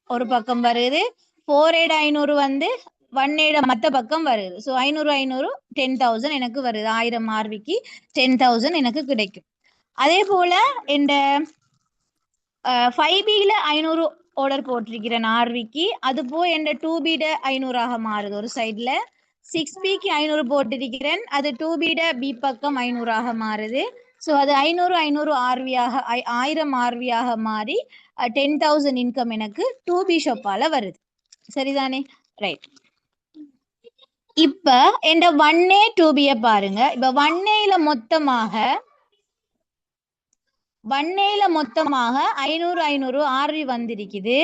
ஒரு பக்கம் வருது, 4A 500 வந்து 1A மற்ற பக்கம் வருது. ஸோ 500 10,000 எனக்கு வருது. 1000 RVக்கு 10,000 எனக்கு கிடைக்கும். அதே போல இந்த 5Bல 500 ஆர்டர் போட்டிருக்கிறேன் RVக்கு, அது போய் இந்த 2Bட 500ஆக மாறுது ஒரு சைட்ல. 6Bக்கு 500 போட்டிருக்கிறேன், அது 2Bட பி பக்கம் 500ஆக மாறுது. ஸோ அது 500 RVயாக 1000 RVயாக மாறி 10,000 இன்கம் எனக்கு 2B ஷாப்பால வருது. சரிதானே, ரைட். இப்ப இந்த 1A 2Bயை பாருங்க. இப்ப 1Aல மொத்தமாக 500 RV வந்திருக்குது.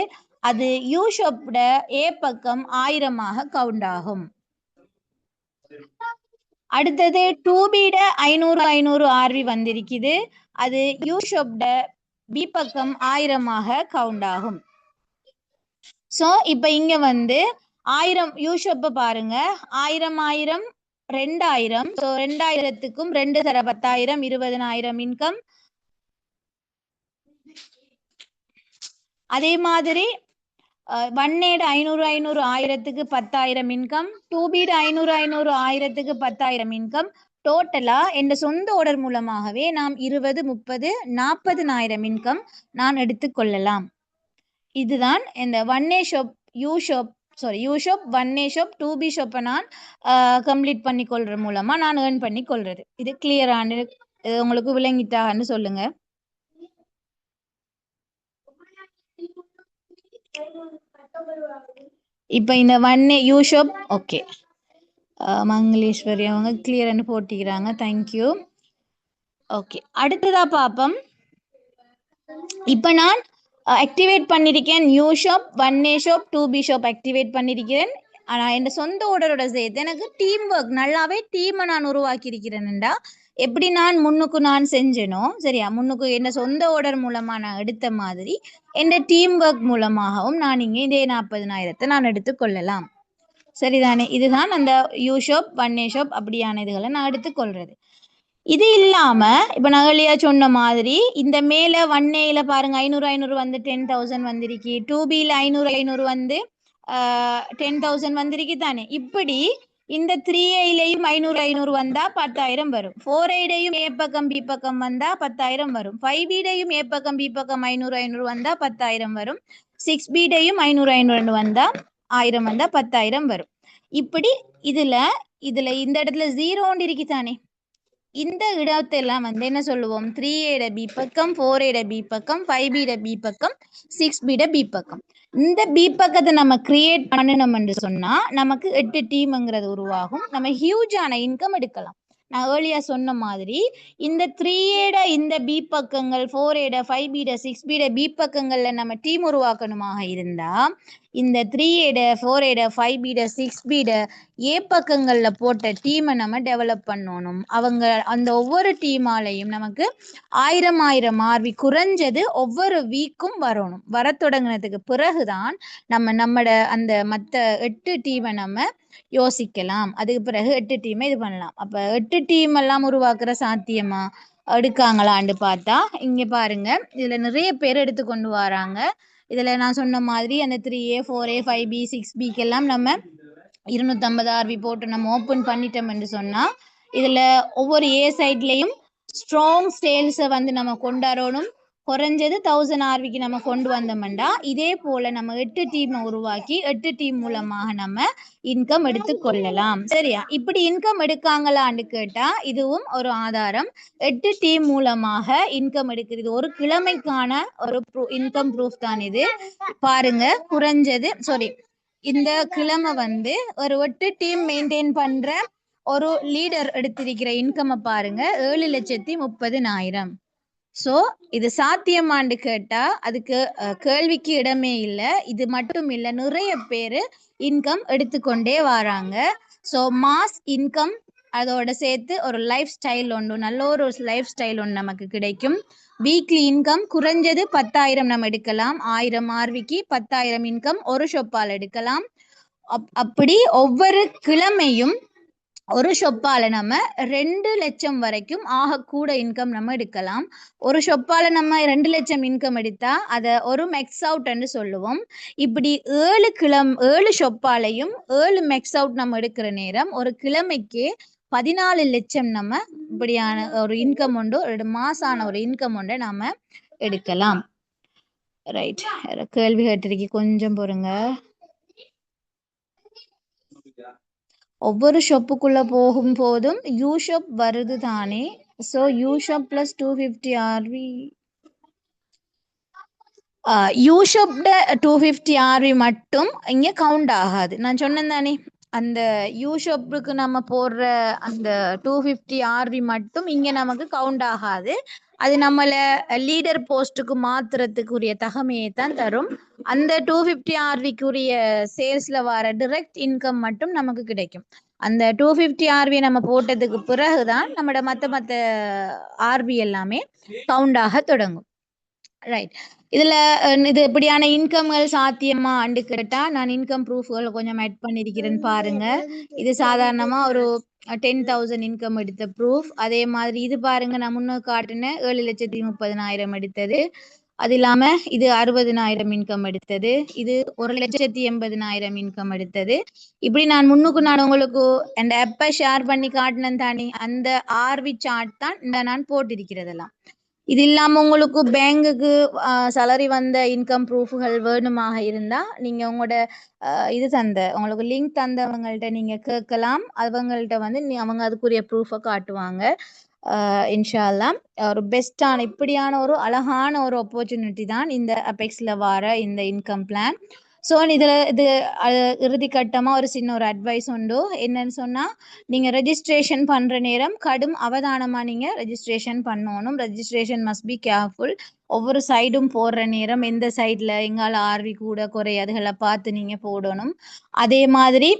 அது யூ ஷாப்ட ஏ பக்கம் 1000ஆக கவுண்ட் ஆகும். அடுத்தது 2Bட 500 RV வந்திருக்குது. அது யூ ஷாப்ட பி பக்கம் 1000ஆக கவுண்ட் ஆகும். ஸோ இப்போ இங்க வந்து 1000 யூ ஷாப்பை பாருங்க. 1000 2000. ஸோ 2000த்துக்கும் 2 தர 10,000 20,000 இன்கம். அதே மாதிரி 1A 500 1000த்துக்கு 10,000 இன்கம். 2B 500 1000த்துக்கு 10,000 income. டோட்டலா என் சொந்த ஆர்டர் மூலமாகவே நாம் 20 30 40,000 இன்கம் நான் எடுத்துக்கொள்ளலாம். இதுதான் இந்த 1A shop you shop 1A shop 2B ஷாப்பை நான் கம்ப்ளீட் பண்ணி கொள்ற மூலமா நான் ஏர்ன் பண்ணி கொள்றது. இது கிளியரான உங்களுக்கு விளங்கிட்டான்னு சொல்லுங்க. இப்ப இந்த 1A you shop okay, Mangaleswari அவங்க கிளியர்னு போட்டிக்கிறாங்க. தேங்க்யூ. ஓகே, அடுத்ததா பார்ப்போம். இப்ப நான் ஆக்டிவேட் பண்ணியிருக்கேன் you shop, 1A shop, 2B shop activate பண்ணியிருக்கிறேன். ஆனால் என் சொந்த ஆர்டரோட சேர்த்து எனக்கு டீம் ஒர்க் நல்லாவே டீமை நான் உருவாக்கி இருக்கிறேன்டா. எப்படி நான் முன்னுக்கு நான் செஞ்சேனோ சரியா, முன்னுக்கு என்ன சொந்த ஆர்டர் மூலமா நான் எடுத்த மாதிரி என் டீம் ஒர்க் மூலமாகவும் நான் இங்கே இதே 40,000 நான் எடுத்துக்கொள்ளலாம். சரிதானே, இதுதான் அந்த யூ ஷாப் 1A ஷாப் அப்படியான இதுகளை நான் எடுத்துக்கொள்றது. இது இல்லாம இப்ப நகலியா சொன்ன மாதிரி இந்த மேல 1Aல பாருங்க 500 வந்து 10,000 வந்திருக்கு. 2Bல 500 வந்து 10,000 வந்திருக்கு தானே. இப்படி இந்த 3Aலையும் 500 வந்தா 10,000 வரும். 4Aடையும் ஏ பக்கம் பி பக்கம் வந்தா 10,000 வரும். 5Bடையும் ஏ பக்கம் பி பக்கம் 500 வந்தா 10,000 வரும். 6Bடையும் 500 வந்தா 1000 வந்தா 10,000 வரும். இப்படி இதுல இந்த இடத்துல 0 இருக்கு தானே. இந்த இடத்தெல்லாம் வந்து என்ன சொல்லுவோம், 3Aட பி பக்கம், 4Aட பி பக்கம், 5Bட பி பக்கம், 6Bட பி பக்கம். இந்த பி பக்கத்தை நம்ம கிரியேட் பண்ணணும் என்று சொன்னா நமக்கு 8 டீம்ங்கிறது உருவாகும். நம்ம ஹியூஜான இன்கம் எடுக்கலாம். நான் ஏர்லியா சொன்ன மாதிரி இந்த 3A இந்த பி பக்கங்கள் 4A 5B 6B பி பக்கங்கள்ல நம்ம டீம் உருவாக்கணுமாக இருந்தா இந்த 3A 4A 5B 6B ஏ பக்கங்கள்ல போட்ட டீமை நம்ம டெவலப் பண்ணணும். அவங்க அந்த ஒவ்வொரு டீமாலையும் நமக்கு 1000 ஆர்வி குறைஞ்சது ஒவ்வொரு வீக்கும் வரணும். வர தொடங்கினதுக்கு பிறகுதான் நம்மட அந்த மற்ற 8 டீமை நம்ம யோசிக்கலாம். அதுக்கு பிறகு 8 டீமை இது பண்ணலாம். அப்ப 8 டீம் எல்லாம் உருவாக்குற சாத்தியமா எடுக்காங்களான்னு பார்த்தா இங்க பாருங்க, இதுல நிறைய பேர் எடுத்துக்கொண்டு வராங்க. இதுல நான் சொன்ன மாதிரி அந்த 3A 4A 5B 6Bக்கு எல்லாம் நம்ம 250 ஆர்வி போட்டு நம்ம ஓப்பன் பண்ணிட்டோம் என்று சொன்னா இதுல ஒவ்வொரு ஏ சைட்லயும் ஸ்ட்ராங் சேல்ஸை வந்து நம்ம கொண்டாடணும். குறைஞ்சது 1000 ஆர்விக்கு நம்ம கொண்டு வந்தோம்டா இதே போல நம்ம 8 டீமை உருவாக்கி 8 டீம் மூலமாக நம்ம இன்கம் எடுத்துக்கொள்ளலாம். சரியா? இப்படி இன்கம் எடுக்காங்களான்னு கேட்டா இதுவும் ஒரு ஆதாரம். 8 டீம் மூலமாக இன்கம் எடுக்கிறது ஒரு கிழமைக்கான ஒரு இன்கம் ப்ரூஃப் தான் இது. பாருங்க, குறைஞ்சது இந்த கிழமை வந்து ஒரு 8 டீம் மெயின்டைன் பண்ற ஒரு லீடர் எடுத்திருக்கிற இன்கம் பாருங்க 7,30,000. சோ இது சாத்தியமான்னு கேட்டா அதுக்கு கேள்விக்கு இடமே இல்லை. இது மட்டும் இல்லை, நிறைய பேரு இன்கம் எடுத்துக்கொண்டே வராங்க. ஸோ மாஸ் இன்கம் அதோட சேர்த்து ஒரு லைஃப் ஸ்டைல் ஒன்று, நல்ல ஒரு லைஃப் ஸ்டைல் ஒன்று நமக்கு கிடைக்கும். வீக்லி இன்கம் குறைஞ்சது 10,000 நம்ம எடுக்கலாம். 1000 ஆர்விக்கு 10,000 இன்கம் ஒரு ஷொப்பால் எடுக்கலாம். அப்படி ஒவ்வொரு கிழமையும் ஒரு ஷொப்பால நம்ம 2 லட்சம் வரைக்கும் ஆக கூட இன்கம் நம்ம எடுக்கலாம். ஒரு ஷொப்பால நம்ம 2 லட்சம் இன்கம் எடுத்தா அதை ஒரு மெக்ஸ் அவுட்ன்னு சொல்லுவோம். இப்படி 7 ஷொப்பாலையும் 7 மெக்ஸ் அவுட் நம்ம எடுக்கிற நேரம் ஒரு கிழமைக்கு 14 லட்சம் நம்ம இப்படியான ஒரு இன்கம் உண்டு, ஒரு மாசான ஒரு இன்கம் உண்டு நாம எடுக்கலாம். ரைட், கேள்வி கேட்டிருக்கி, கொஞ்சம் பொறுங்க. ஒவ்வொரு ஷாப்புக்குள்ள போகும் போதும் யூ ஷாப் வருது தானே. So U shop plus 250 RV U ஷாப்ட 250 ஆர்வி மட்டும் இங்க கவுண்ட் ஆகாது. நான் சொன்னேன் தானே, அந்த யூ ஷாப்புக்கு நம்ம போடுற அந்த 250 ஆர்வி மட்டும் இங்க நமக்கு கவுண்ட் ஆகாது. அது நம்மள லீடர் போஸ்ட்டுக்கு மாத்துறதுக்குரிய தகமையை தான் தரும். அந்த 250 ஆர்விக்குரிய சேல்ஸ்ல வர டிரெக்ட் இன்கம் மட்டும் நமக்கு கிடைக்கும். அந்த 250 ஆர்வி நம்ம போட்டதுக்கு பிறகுதான் நம்மட மற்ற ஆர்வி எல்லாமே கவுண்ட் ஆக தொடங்கும். ரைட், இதுல இது இப்படியான இன்கம்கள் சாத்தியமா அண்டு கேட்டா நான் இன்கம் ப்ரூஃப்கள் கொஞ்சம் ஆட் பண்ணிருக்கிறேன்னு பாருங்க. இது சாதாரணமா ஒரு 10,000 இன்கம் எடுத்த ப்ரூஃப். அதே மாதிரி இது பாருங்க, நான் முன்ன காட்டினேன் 7,30,000 எடுத்தது. அது இல்லாம இது 60,000 இன்கம் எடுத்தது. இது 1,80,000 இன்கம் எடுத்தது. இப்படி நான் முன்னுக்கு உங்களுக்கு அந்த ஆப்பை ஷேர் பண்ணி காட்டினேன் தானே, அந்த ஆர்வி சார்ட் தான் இந்த நான் போட்டிருக்கிறதெல்லாம். இது இல்லாம உங்களுக்கு பேங்குக்கு சேலரி வந்த இன்கம் ப்ரூஃப்கள் வேணுமாக இருந்தா நீங்க உங்களோட இது உங்களுக்கு லிங்க் தந்தவங்கள்ட்ட நீங்க கேட்கலாம். அவங்கள்ட்ட வந்து அவங்க அதுக்குரிய ப்ரூஃபை காட்டுவாங்க. இன்ஷா அல்லாஹ் ஒரு பெஸ்டான இப்படியான ஒரு அழகான ஒரு ஆப்பர்ச்சுனிட்டி தான் இந்த அபெக்ஸ்ல வர இந்த இன்கம் பிளான். ஸோ இது இறுதி கட்டமாக ஒரு சின்ன ஒரு அட்வைஸ் உண்டு. என்னன்னு சொன்னால், நீங்கள் ரெஜிஸ்ட்ரேஷன் பண்ணுற நேரம் கடும் அவதானமாக நீங்கள் ரெஜிஸ்ட்ரேஷன் பண்ணணும். Registration must be careful. ஒவ்வொரு சைடும் போடுற நேரம் எந்த சைடில் எங்கால ஆர்வி கூட குறையாதுகளை பார்த்து நீங்கள் போடணும். அதே மாதிரி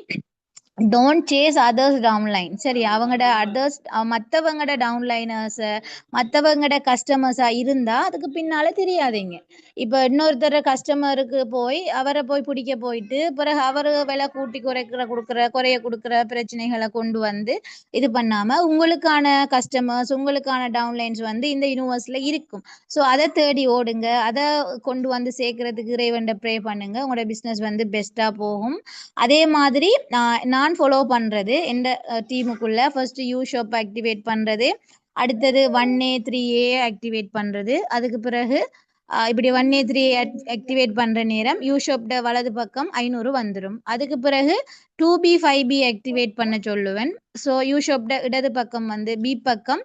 டோன்ட் சேஸ் அதர்ஸ் டவுன்லைன். சரி, அவங்களோட அதர்ஸ் மற்றவங்களோட டவுன்லைனர்ஸை மற்றவங்களோட கஸ்டமர்ஸா இருந்தா அதுக்கு பின்னால தெரியாதீங்க. இப்போ இன்னொருத்தர கஸ்டமருக்கு அவரை போய் பிடிக்க போயிட்டு பிறகு அவர் விலை கூட்டி குறைய கொடுக்குற பிரச்சனைகளை கொண்டு வந்து இது பண்ணாம உங்களுக்கான கஸ்டமர்ஸ் உங்களுக்கான டவுன்லைன்ஸ் வந்து இந்த யூனிவர்ஸ்ல இருக்கும். ஸோ அதை தேடி ஓடுங்க, அதை கொண்டு வந்து சேர்க்கறதுக்கு இறைவன்ட ப்ரே பண்ணுங்க. உங்களோட பிஸ்னஸ் வந்து பெஸ்டா போகும். அதே மாதிரி நான் ஃபாலோ பண்றது இந்த டீமுக்குள்ள ஃபர்ஸ்ட் யூ ஷாப் ஆக்டிவேட் பண்றது, அடுத்தது 1A 3A ஆக்டிவேட் பண்றது, அதுக்கு பிறகு இப்படி 1A 3A ஆக்டிவேட் பண்ற நேரம் யூ ஷாப்ட வலது பக்கம் 500 வந்துடும். அதுக்கு பிறகு 2B 5B ஆக்டிவேட் பண்ண சொல்லுவேன். ஸோ யூ ஷாப்ட இடது பக்கம் வந்து பி பக்கம்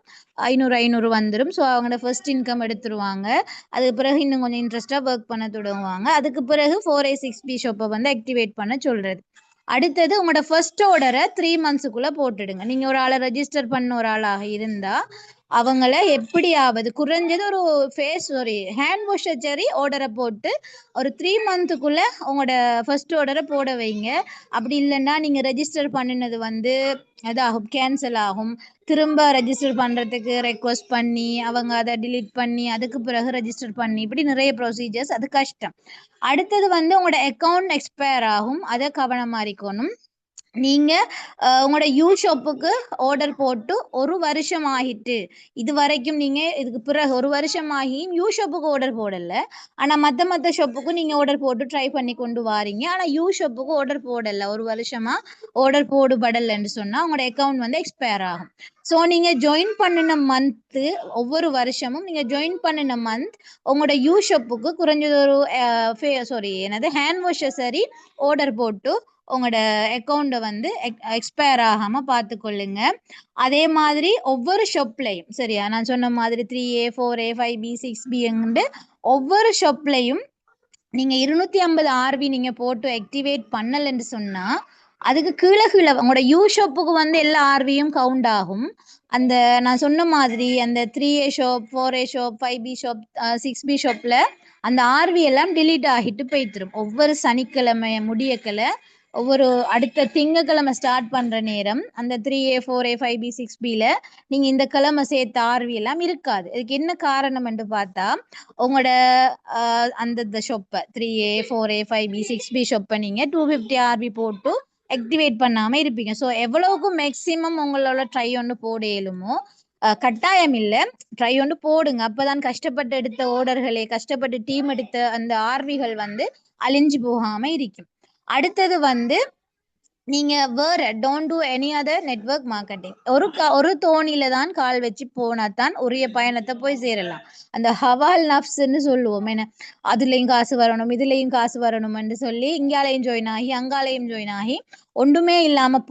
500 வந்துடும். ஸோ அவங்களோட ஃபர்ஸ்ட் இன்கம் எடுத்துருவாங்க. அதுக்கு பிறகு இன்னும் கொஞ்சம் இன்ட்ரெஸ்டாக ஒர்க் பண்ண தொடங்குவாங்க. அதுக்கு பிறகு 4A 6B ஷாப்பை வந்து ஆக்டிவேட் பண்ண சொல்றது. அடுத்தது உங்களோட ஃபர்ஸ்ட் ஆர்டரை 3 மந்த்ஸுக்குள்ள போட்டுடுங்க. நீங்க ஒரு ஆளை ரெஜிஸ்டர் பண்ண ஒரு ஆளாக இருந்தா அவங்கள எப்படியாவது குறைஞ்சது ஒரு ஹேண்ட் வாஷர் சரி ஆர்டரை போட்டு ஒரு 3 மந்த்துக்குள்ள உங்களோட ஃபர்ஸ்ட் ஆர்டரை போட வைங்க. அப்படி இல்லைன்னா நீங்க ரெஜிஸ்டர் பண்ணினது வந்து அதாகும், கேன்சல் ஆகும். திரும்ப ரெஜிஸ்டர் பண்றதுக்கு ரெக்வஸ்ட் பண்ணி அவங்க அதை டிலீட் பண்ணி அதுக்கு பிறகு ரெஜிஸ்டர் பண்ணி இப்படி நிறைய ப்ரொசீஜர்ஸ், அது கஷ்டம். அடுத்தது வந்து உங்களோட அக்கௌண்ட் எக்ஸ்பயர் ஆகும், அதை கவனமா இருக்கணும். நீங்க உங்களோட யூ ஷாப்புக்கு ஆர்டர் போட்டு 1 வருஷம் ஆகிட்டு, இது வரைக்கும் நீங்க இதுக்கு பிறகு 1 வருஷம் ஆகியும் யூ ஷாப்புக்கு ஆர்டர் போடல. ஆனா மத்த ஷாப்புக்கு நீங்க ஆர்டர் போட்டு ட்ரை பண்ணி கொண்டு வாரீங்க. ஆனா யூ ஷாப்புக்கு ஆர்டர் போடல, 1 வருஷமா ஆர்டர் போடுபடலன்னு சொன்னா உங்களோட அக்கௌண்ட் வந்து எக்ஸ்பயர் ஆகும். ஸோ நீங்க ஜாயின் பண்ணின மந்த்து, ஒவ்வொரு வருஷமும் நீங்க ஜாயின் பண்ணின மந்த் உங்களோட யூ ஷாப்புக்கு குறைஞ்சது ஒரு ஹேண்ட் வாஷர் சரி ஆர்டர் போட்டு உங்களோட அக்கௌண்ட்டை வந்து எக்ஸ்பயர் ஆகாம பார்த்துக்கொள்ளுங்க. அதே மாதிரி ஒவ்வொரு ஷாப்லையும் சரியா, நான் சொன்ன மாதிரி 3A 4A 5B 6B ஒவ்வொரு ஷாப்லையும் நீங்க 250 RV நீங்க போட்டு ஆக்டிவேட் பண்ணலன்னு சொன்னா அதுக்கு கீழே உங்களோட யூ ஷாப்புக்கு வந்து எல்லா ஆர்வியும் கவுண்ட் ஆகும். அந்த நான் சொன்ன மாதிரி அந்த 3A shop 4A shop 5B shop 6B ஷாப்ல அந்த ஆர்வி எல்லாம் டிலீட் ஆகிட்டு போய்த்திரும். ஒவ்வொரு சனிக்கிழமை முடியக்கலை ஒவ்வொரு அடுத்த திங்கக்கிழமை ஸ்டார்ட் பண்ற நேரம் அந்த 3A 4A 5B 6Bல நீங்க இந்த கிழமை சேர்த்த ஆர்வி எல்லாம் இருக்காது. இதுக்கு என்ன காரணம் என்று பார்த்தா உங்களோட அந்த ஷாப்பை 3A 4A 5B 6B ஷாப்பை நீங்க 250 RV போட்டு ஆக்டிவேட் பண்ணாம இருப்பீங்க. ஸோ எவ்வளவுக்கு மேக்சிமம் உங்களோட ட்ரை ஒன்று போட இயலுமோ, கட்டாயம் இல்லை, ட்ரை ஒன்று போடுங்க. அப்பதான் கஷ்டப்பட்டு எடுத்த ஓர்டர்களே, கஷ்டப்பட்டு டீம் எடுத்த அந்த ஆர்விகள் வந்து அழிஞ்சு போகாம இருக்கும். அடுத்தது வந்து நீங்க வேற don't do any other network marketing. ஒரு தோணியில தான் கால் வச்சு போனாதான் உரிய பயணத்தை போய் சேரலாம். அந்த ஹவால் நப்ஸ்ன்னு சொல்லுவோம், என்ன அதுலயும் காசு வரணும் இதுலயும் காசு வரணும்னு சொல்லி இங்காலையும் ஜாயின் ஆகி அங்காலையும் ஜாயின் ஆகி ஒன்றுமே இல்லாம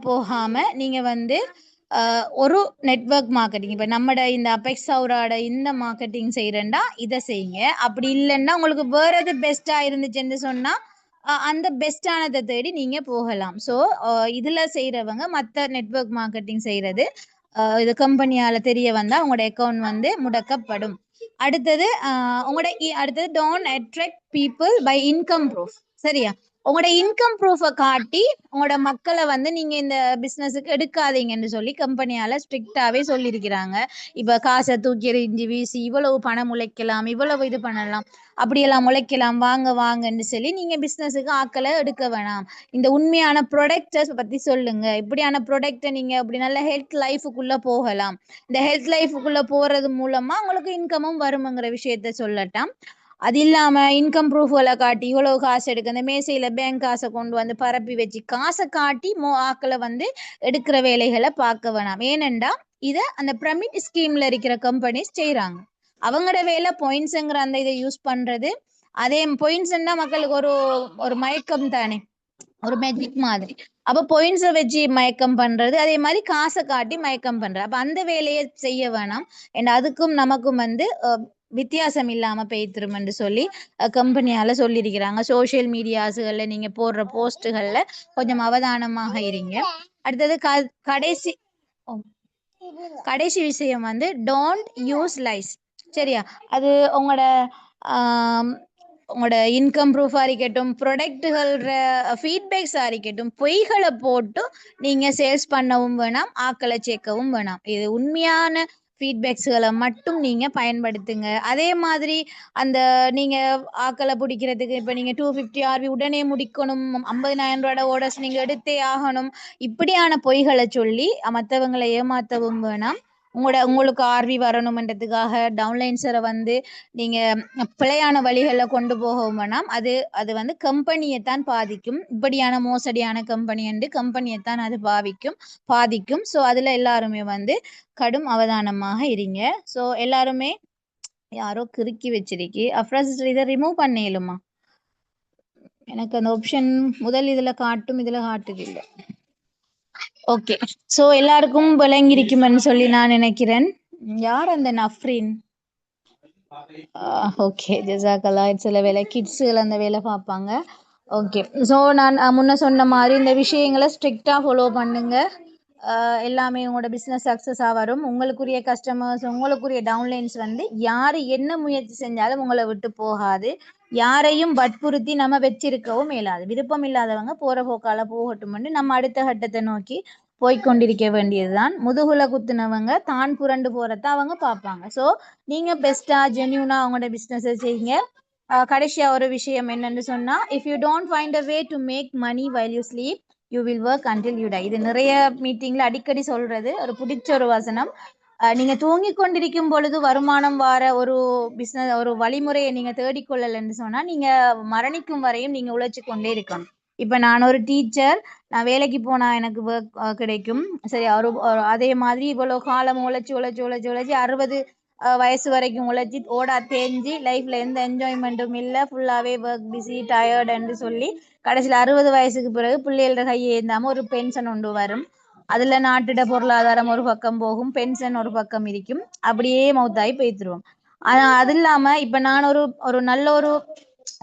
போகாம நீங்க வந்து ஒரு நெட்வொர்க் மார்க்கெட்டிங், இப்போ நம்மட இந்த அபெக்ஸ் சௌராட இந்த மார்க்கெட்டிங் செய்யறேன்டா இதை செய்யுங்க. அப்படி இல்லைன்னா உங்களுக்கு வேற எது பெஸ்டா இருந்துச்சுன்னு சொன்னா அந்த பெஸ்டானதை தேடி நீங்க போகலாம். ஸோ இதுல செய்யறவங்க மற்ற நெட்வொர்க் மார்க்கெட்டிங் செய்யறது இது கம்பெனியால தெரிய வந்தா உங்களோட அக்கௌண்ட் வந்து முடக்கப்படும். அடுத்தது don't attract people by income proof. சரியா, உங்களோட இன்கம் ப்ரூஃபை காட்டி உங்களோட மக்களை வந்து நீங்க இந்த பிசினஸுக்கு எடுக்காதீங்கன்னு சொல்லி கம்பெனியால ஸ்ட்ரிக்டாவே சொல்லியிருக்கிறாங்க. இப்ப காசை தூக்கி எறிஞ்சு வீசி இவ்வளவு பணம் உழைக்கலாம், இவ்வளவு இது பண்ணலாம், அப்படியெல்லாம் உழைக்கலாம், வாங்கன்னு சொல்லி நீங்க பிசினஸுக்கு ஆக்களை எடுக்க வேணாம். இந்த உண்மையான ப்ராடக்டை பத்தி சொல்லுங்க. இப்படியான ப்ராடக்டை நீங்க அப்படி நல்ல ஹெல்த் லைஃபுக்குள்ள போகலாம். இந்த ஹெல்த் லைஃபுக்குள்ள போறது மூலமா உங்களுக்கு இன்கமும் வரும்ங்கிற விஷயத்த சொல்லட்டாம். அது இல்லாம இன்கம் ப்ரூஃப்களை காட்டி இவ்வளவு காசு எடுக்க, அந்த மேசையில பேங்க் காசை கொண்டு வந்து பரப்பி வச்சு காசை காட்டி ஆக்களை வந்து எடுக்கிற வேலைகளை பார்க்க வேணாம். ஏனெண்டா இதை அந்த பிரமிட் ஸ்கீம்ல இருக்கிற கம்பெனிஸ் செய்யறாங்க. அவங்களோட வேலை பாயிண்ட்ஸ்ங்கிற அந்த இதை யூஸ் பண்றது. அதே பாயிண்ட்ஸ்ன்னா மக்களுக்கு ஒரு மயக்கம் தானே, ஒரு மேஜிக் மாதிரி. அப்ப பாயிண்ட்ஸை வச்சு மயக்கம் பண்றது, அதே மாதிரி காசை காட்டி மயக்கம் பண்றது. அப்ப அந்த வேலையை செய்ய வேணாம். அதுக்கும் நமக்கும் வந்து வித்தியாசம் இல்லாம பேய்த்திரும் சொல்லி கம்பெனியால சொல்லியிருக்கிறாங்க. சோசியல் மீடியாஸ்கள்ல நீங்க போடுற போஸ்ட்டுகள்ல கொஞ்சம் அவதானமாக இருங்க. அடுத்தது கடைசி விஷயம் வந்து டோன்ட் யூஸ் லைஸ். சரியா, அது உங்களோட இன்கம் ப்ரூஃபா இருக்கட்டும், ப்ரொடக்டுகள ஃபீட்பேக்ஸா இருக்கட்டும், பொய்களை போட்டு நீங்க சேல்ஸ் பண்ணவும் வேணாம், ஆக்களை சேர்க்கவும் வேணாம். இது உண்மையான ஃபீட்பேக்ஸ்களை மட்டும் நீங்க பயன்படுத்துங்க. அதே மாதிரி அந்த நீங்க ஆக்களை பிடிக்கிறதுக்கு இப்ப நீங்க 250 RV உடனே முடிக்கணும், 50,000 ரூபாய் ஓடர்ஸ் நீங்க எடுத்தே ஆகணும், இப்படியான பொய்களை சொல்லி மற்றவங்களை ஏமாத்தவும் வேணாம். உங்களுக்கு ஆர்வி வரணும்ன்றதுக்காக டவுன்லைன்ஸரை வந்து நீங்க பிழையான வழிகளை கொண்டு போகவும் வேணாம். அது வந்து கம்பெனியை தான் பாதிக்கும். இப்படியான மோசடியான கம்பெனியைத்தான் அது பாதிக்கும். ஸோ அதுல எல்லாருமே வந்து கடும் அவதானமாக இருங்க. ஸோ எல்லாருமே யாரோ கிறுக்கி வச்சிருக்கி இதை ரிமூவ் பண்ணேலுமா? எனக்கு அந்த ஆப்ஷன் முதல் இதுல காட்டும், இதுல காட்டுது இல்லை. ஓகே, சோ எல்லாருக்கும் விளங்கிருக்குமென்னு சொல்லி நான் நினைக்கிறேன். யார் அந்த நஃப்ரின்? ஓகே ஜஸாக்கல்லா. சில வேலை கிட்ஸுகள் அந்த வேலை பார்ப்பாங்க. ஓகே, ஸோ நான் முன்ன சொன்ன மாதிரி இந்த விஷயங்களை ஸ்ட்ரிக்டாக ஃபாலோ பண்ணுங்க. எல்லாமே உங்களோட பிஸ்னஸ் சக்ஸஸாக வரும். உங்களுக்குரிய கஸ்டமர்ஸ், உங்களுக்குரிய டவுன்லைன்ஸ் வந்து யார் என்ன முயற்சி செஞ்சாலும் உங்களை விட்டு போகாது. யாரையும் வற்புறுத்தி நம்ம வச்சிருக்கவும் இயலாது. விருப்பம் இல்லாதவங்க போகிற போக்கால போகட்டும், நம்ம அடுத்த கட்டத்தை நோக்கி போய்கொண்டிருக்க வேண்டியதுதான். முதுகுல குத்துனவங்க தான் புரண்டு போறத அவங்க பார்ப்பாங்க. ஸோ நீங்க பெஸ்டா ஜென்யூனா அவங்களோட பிஸ்னஸ் செய்யுங்க. கடைசியா ஒரு விஷயம் என்னன்னு சொன்னா, if you don't find a way to make money while you sleep you will work until you die. இது நிறைய மீட்டிங்ல அடிக்கடி சொல்றது ஒரு பிடிச்ச ஒரு வசனம். நீங்க தூங்கி கொண்டிருக்கும் பொழுது வருமானம் வர ஒரு பிசினஸ் ஒரு வழிமுறையை நீங்க தேடிக்கொள்ளலன்னு சொன்னா நீங்க மரணிக்கும் வரையும் நீங்க உழைச்சு கொண்டே இருக்கணும். இப்ப நான் ஒரு டீச்சர், நான் வேலைக்கு போனா எனக்கு ஒர்க் கிடைக்கும். சரி, அதே மாதிரி இவ்வளவு காலம் உழைச்சு உழைச்சு உழைச்சு உழைச்சி 60 வயசு வரைக்கும் உழைச்சி ஓடா தேஞ்சி லைஃப்ல எந்த என்ஜாய்மெண்ட்டும் இல்லை, ஃபுல்லாவே ஒர்க் பிஸி டயர்டுன்னு சொல்லி கடைசியில் 60 வயசுக்கு பிறகு பிள்ளைகளோட கையை ஏந்தாம ஒரு பென்ஷன் ஒன்று வரும். அதுல நாட்டிட பொருளாதாரம் ஒரு பக்கம் போகும், பென்ஷன் ஒரு பக்கம் இருக்கும், அப்படியே மௌத்தாகி போய்த்துருவோம். ஆனா அது இல்லாம இப்ப நான் ஒரு ஒரு நல்ல ஒரு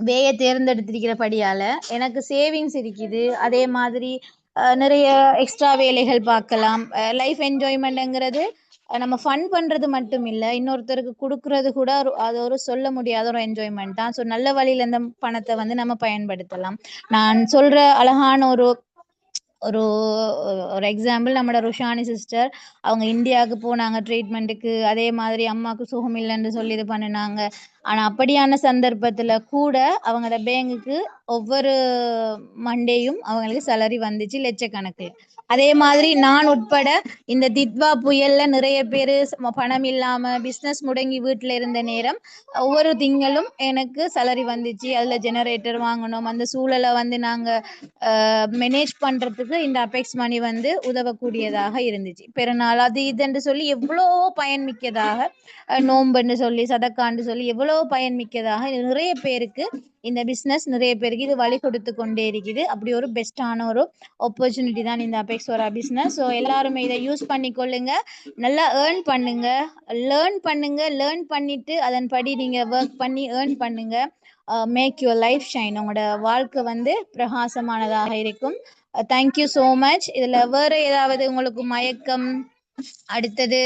வேயை தேர்ந்தெடுத்திருக்கிறபடியால எனக்கு சேவிங்ஸ் இருக்குது. அதே மாதிரி நிறைய எக்ஸ்ட்ரா வேலைகள் பார்க்கலாம். லைஃப் என்ஜாய்மெண்ட்ங்கிறது நம்ம ஃபன் பண்றது மட்டும் இல்லை, இன்னொருத்தருக்கு கொடுக்கறது கூட அது ஒரு சொல்ல முடியாத ஒரு என்ஜாய்மெண்ட் தான். ஸோ நல்ல வழியில இந்த பணத்தை வந்து நம்ம பயன்படுத்தலாம். நான் சொல்ற அழகான ஒரு ஒரு ஒரு எக்ஸாம்பிள் நம்மளோட ருஷானி சிஸ்டர். அவங்க இந்தியாவுக்கு போனாங்க ட்ரீட்மெண்ட்டுக்கு. அதே மாதிரி அம்மாவுக்கு சுகம் இல்லைன்னு சொல்லி இது பண்ணினாங்க. ஆனா அப்படியான சந்தர்ப்பத்துல கூட அவங்களோட பேங்குக்கு ஒவ்வொரு மண்டேயும் அவங்களுக்கு சேலரி வந்துச்சு லட்சக்கணக்கில். அதே மாதிரி நான் உட்பட இந்த தித்வா புயல்ல நிறைய பேர் பணம் இல்லாம பிசினஸ் முடங்கி வீட்டுல இருந்த நேரம் ஒவ்வொரு திங்களும் எனக்கு சேலரி வந்துச்சு. அதுல ஜெனரேட்டர் வாங்கணும், அந்த சூழலை வந்து நாங்க மேனேஜ் பண்றதுக்கு இந்த அபெக்ஸ் மணி வந்து உதவக்கூடியதாக இருந்துச்சு. பெருநாள் அது இதுன்னு சொல்லி எவ்வளோ பயன்மிக்கதாக, நோம்புன்னு சொல்லி சதக்கான்னு சொல்லி எவ்வளோ பயன்மிக்கதாக நிறைய பேருக்கு இந்த பிஸ்னஸ் நிறைய பேருக்கு இது வழி கொடுத்து கொண்டே இருக்குது. அப்படி ஒரு பெஸ்டான ஒரு ஆப்பர்ச்சுனிட்டி தான் இந்த அபெக்ஸோரா பிஸ்னஸ். ஸோ எல்லாருமே இதை யூஸ் பண்ணிக்கொள்ளுங்க, நல்லா ஏர்ன் பண்ணுங்க, லேர்ன் பண்ணிட்டு அதன்படி நீங்க ஒர்க் பண்ணி ஏர்ன் பண்ணுங்க. Make your life shine. உங்களோட வாழ்க்கை வந்து பிரகாசமானதாக இருக்கும். Thank you so much. இதில் வேறு ஏதாவது உங்களுக்கு மயக்கம், அடுத்தது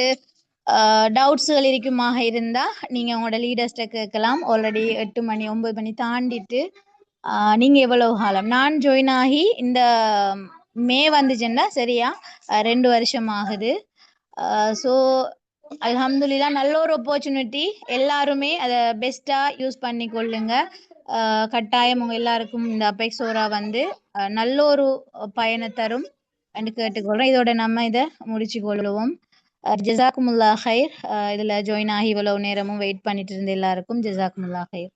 டவுட்ஸுகள் இருக்குமாக இருந்தால் நீங்கள் உங்களோட லீடர்ஸ்ட்டை கேட்கலாம். ஆல்ரெடி 8 மணி 9 மணி தாண்டிட்டு நீங்கள் எவ்வளவு காலம் நான் ஜாயின் ஆகி இந்த மே வந்துச்சுன்னா சரியா 2 வருஷம் ஆகுது. ஸோ அல்ஹம்துலில்லா, நல்ல ஒரு ஆப்பர்ச்சுனிட்டி. எல்லாருமே அதை பெஸ்ட்டாக யூஸ் பண்ணி கொள்ளுங்க. கட்டாயம் உங்கள் எல்லாருக்கும் இந்த அபெக்ஸோரா வந்து நல்ல ஒரு பயனை தரும் என்று கேட்டுக்கொள்கிறேன். இதோட நம்ம இதை முடிச்சு கொள்ளுவோம். ஜஸாக்குமுல்லா ஹைர். இதில் ஜாயின் ஆகி இவ்வளவு நேரமும் வெயிட் பண்ணிட்டு இருந்த எல்லாருக்கும் ஜஸாக்குமுல்லா ஹைர்.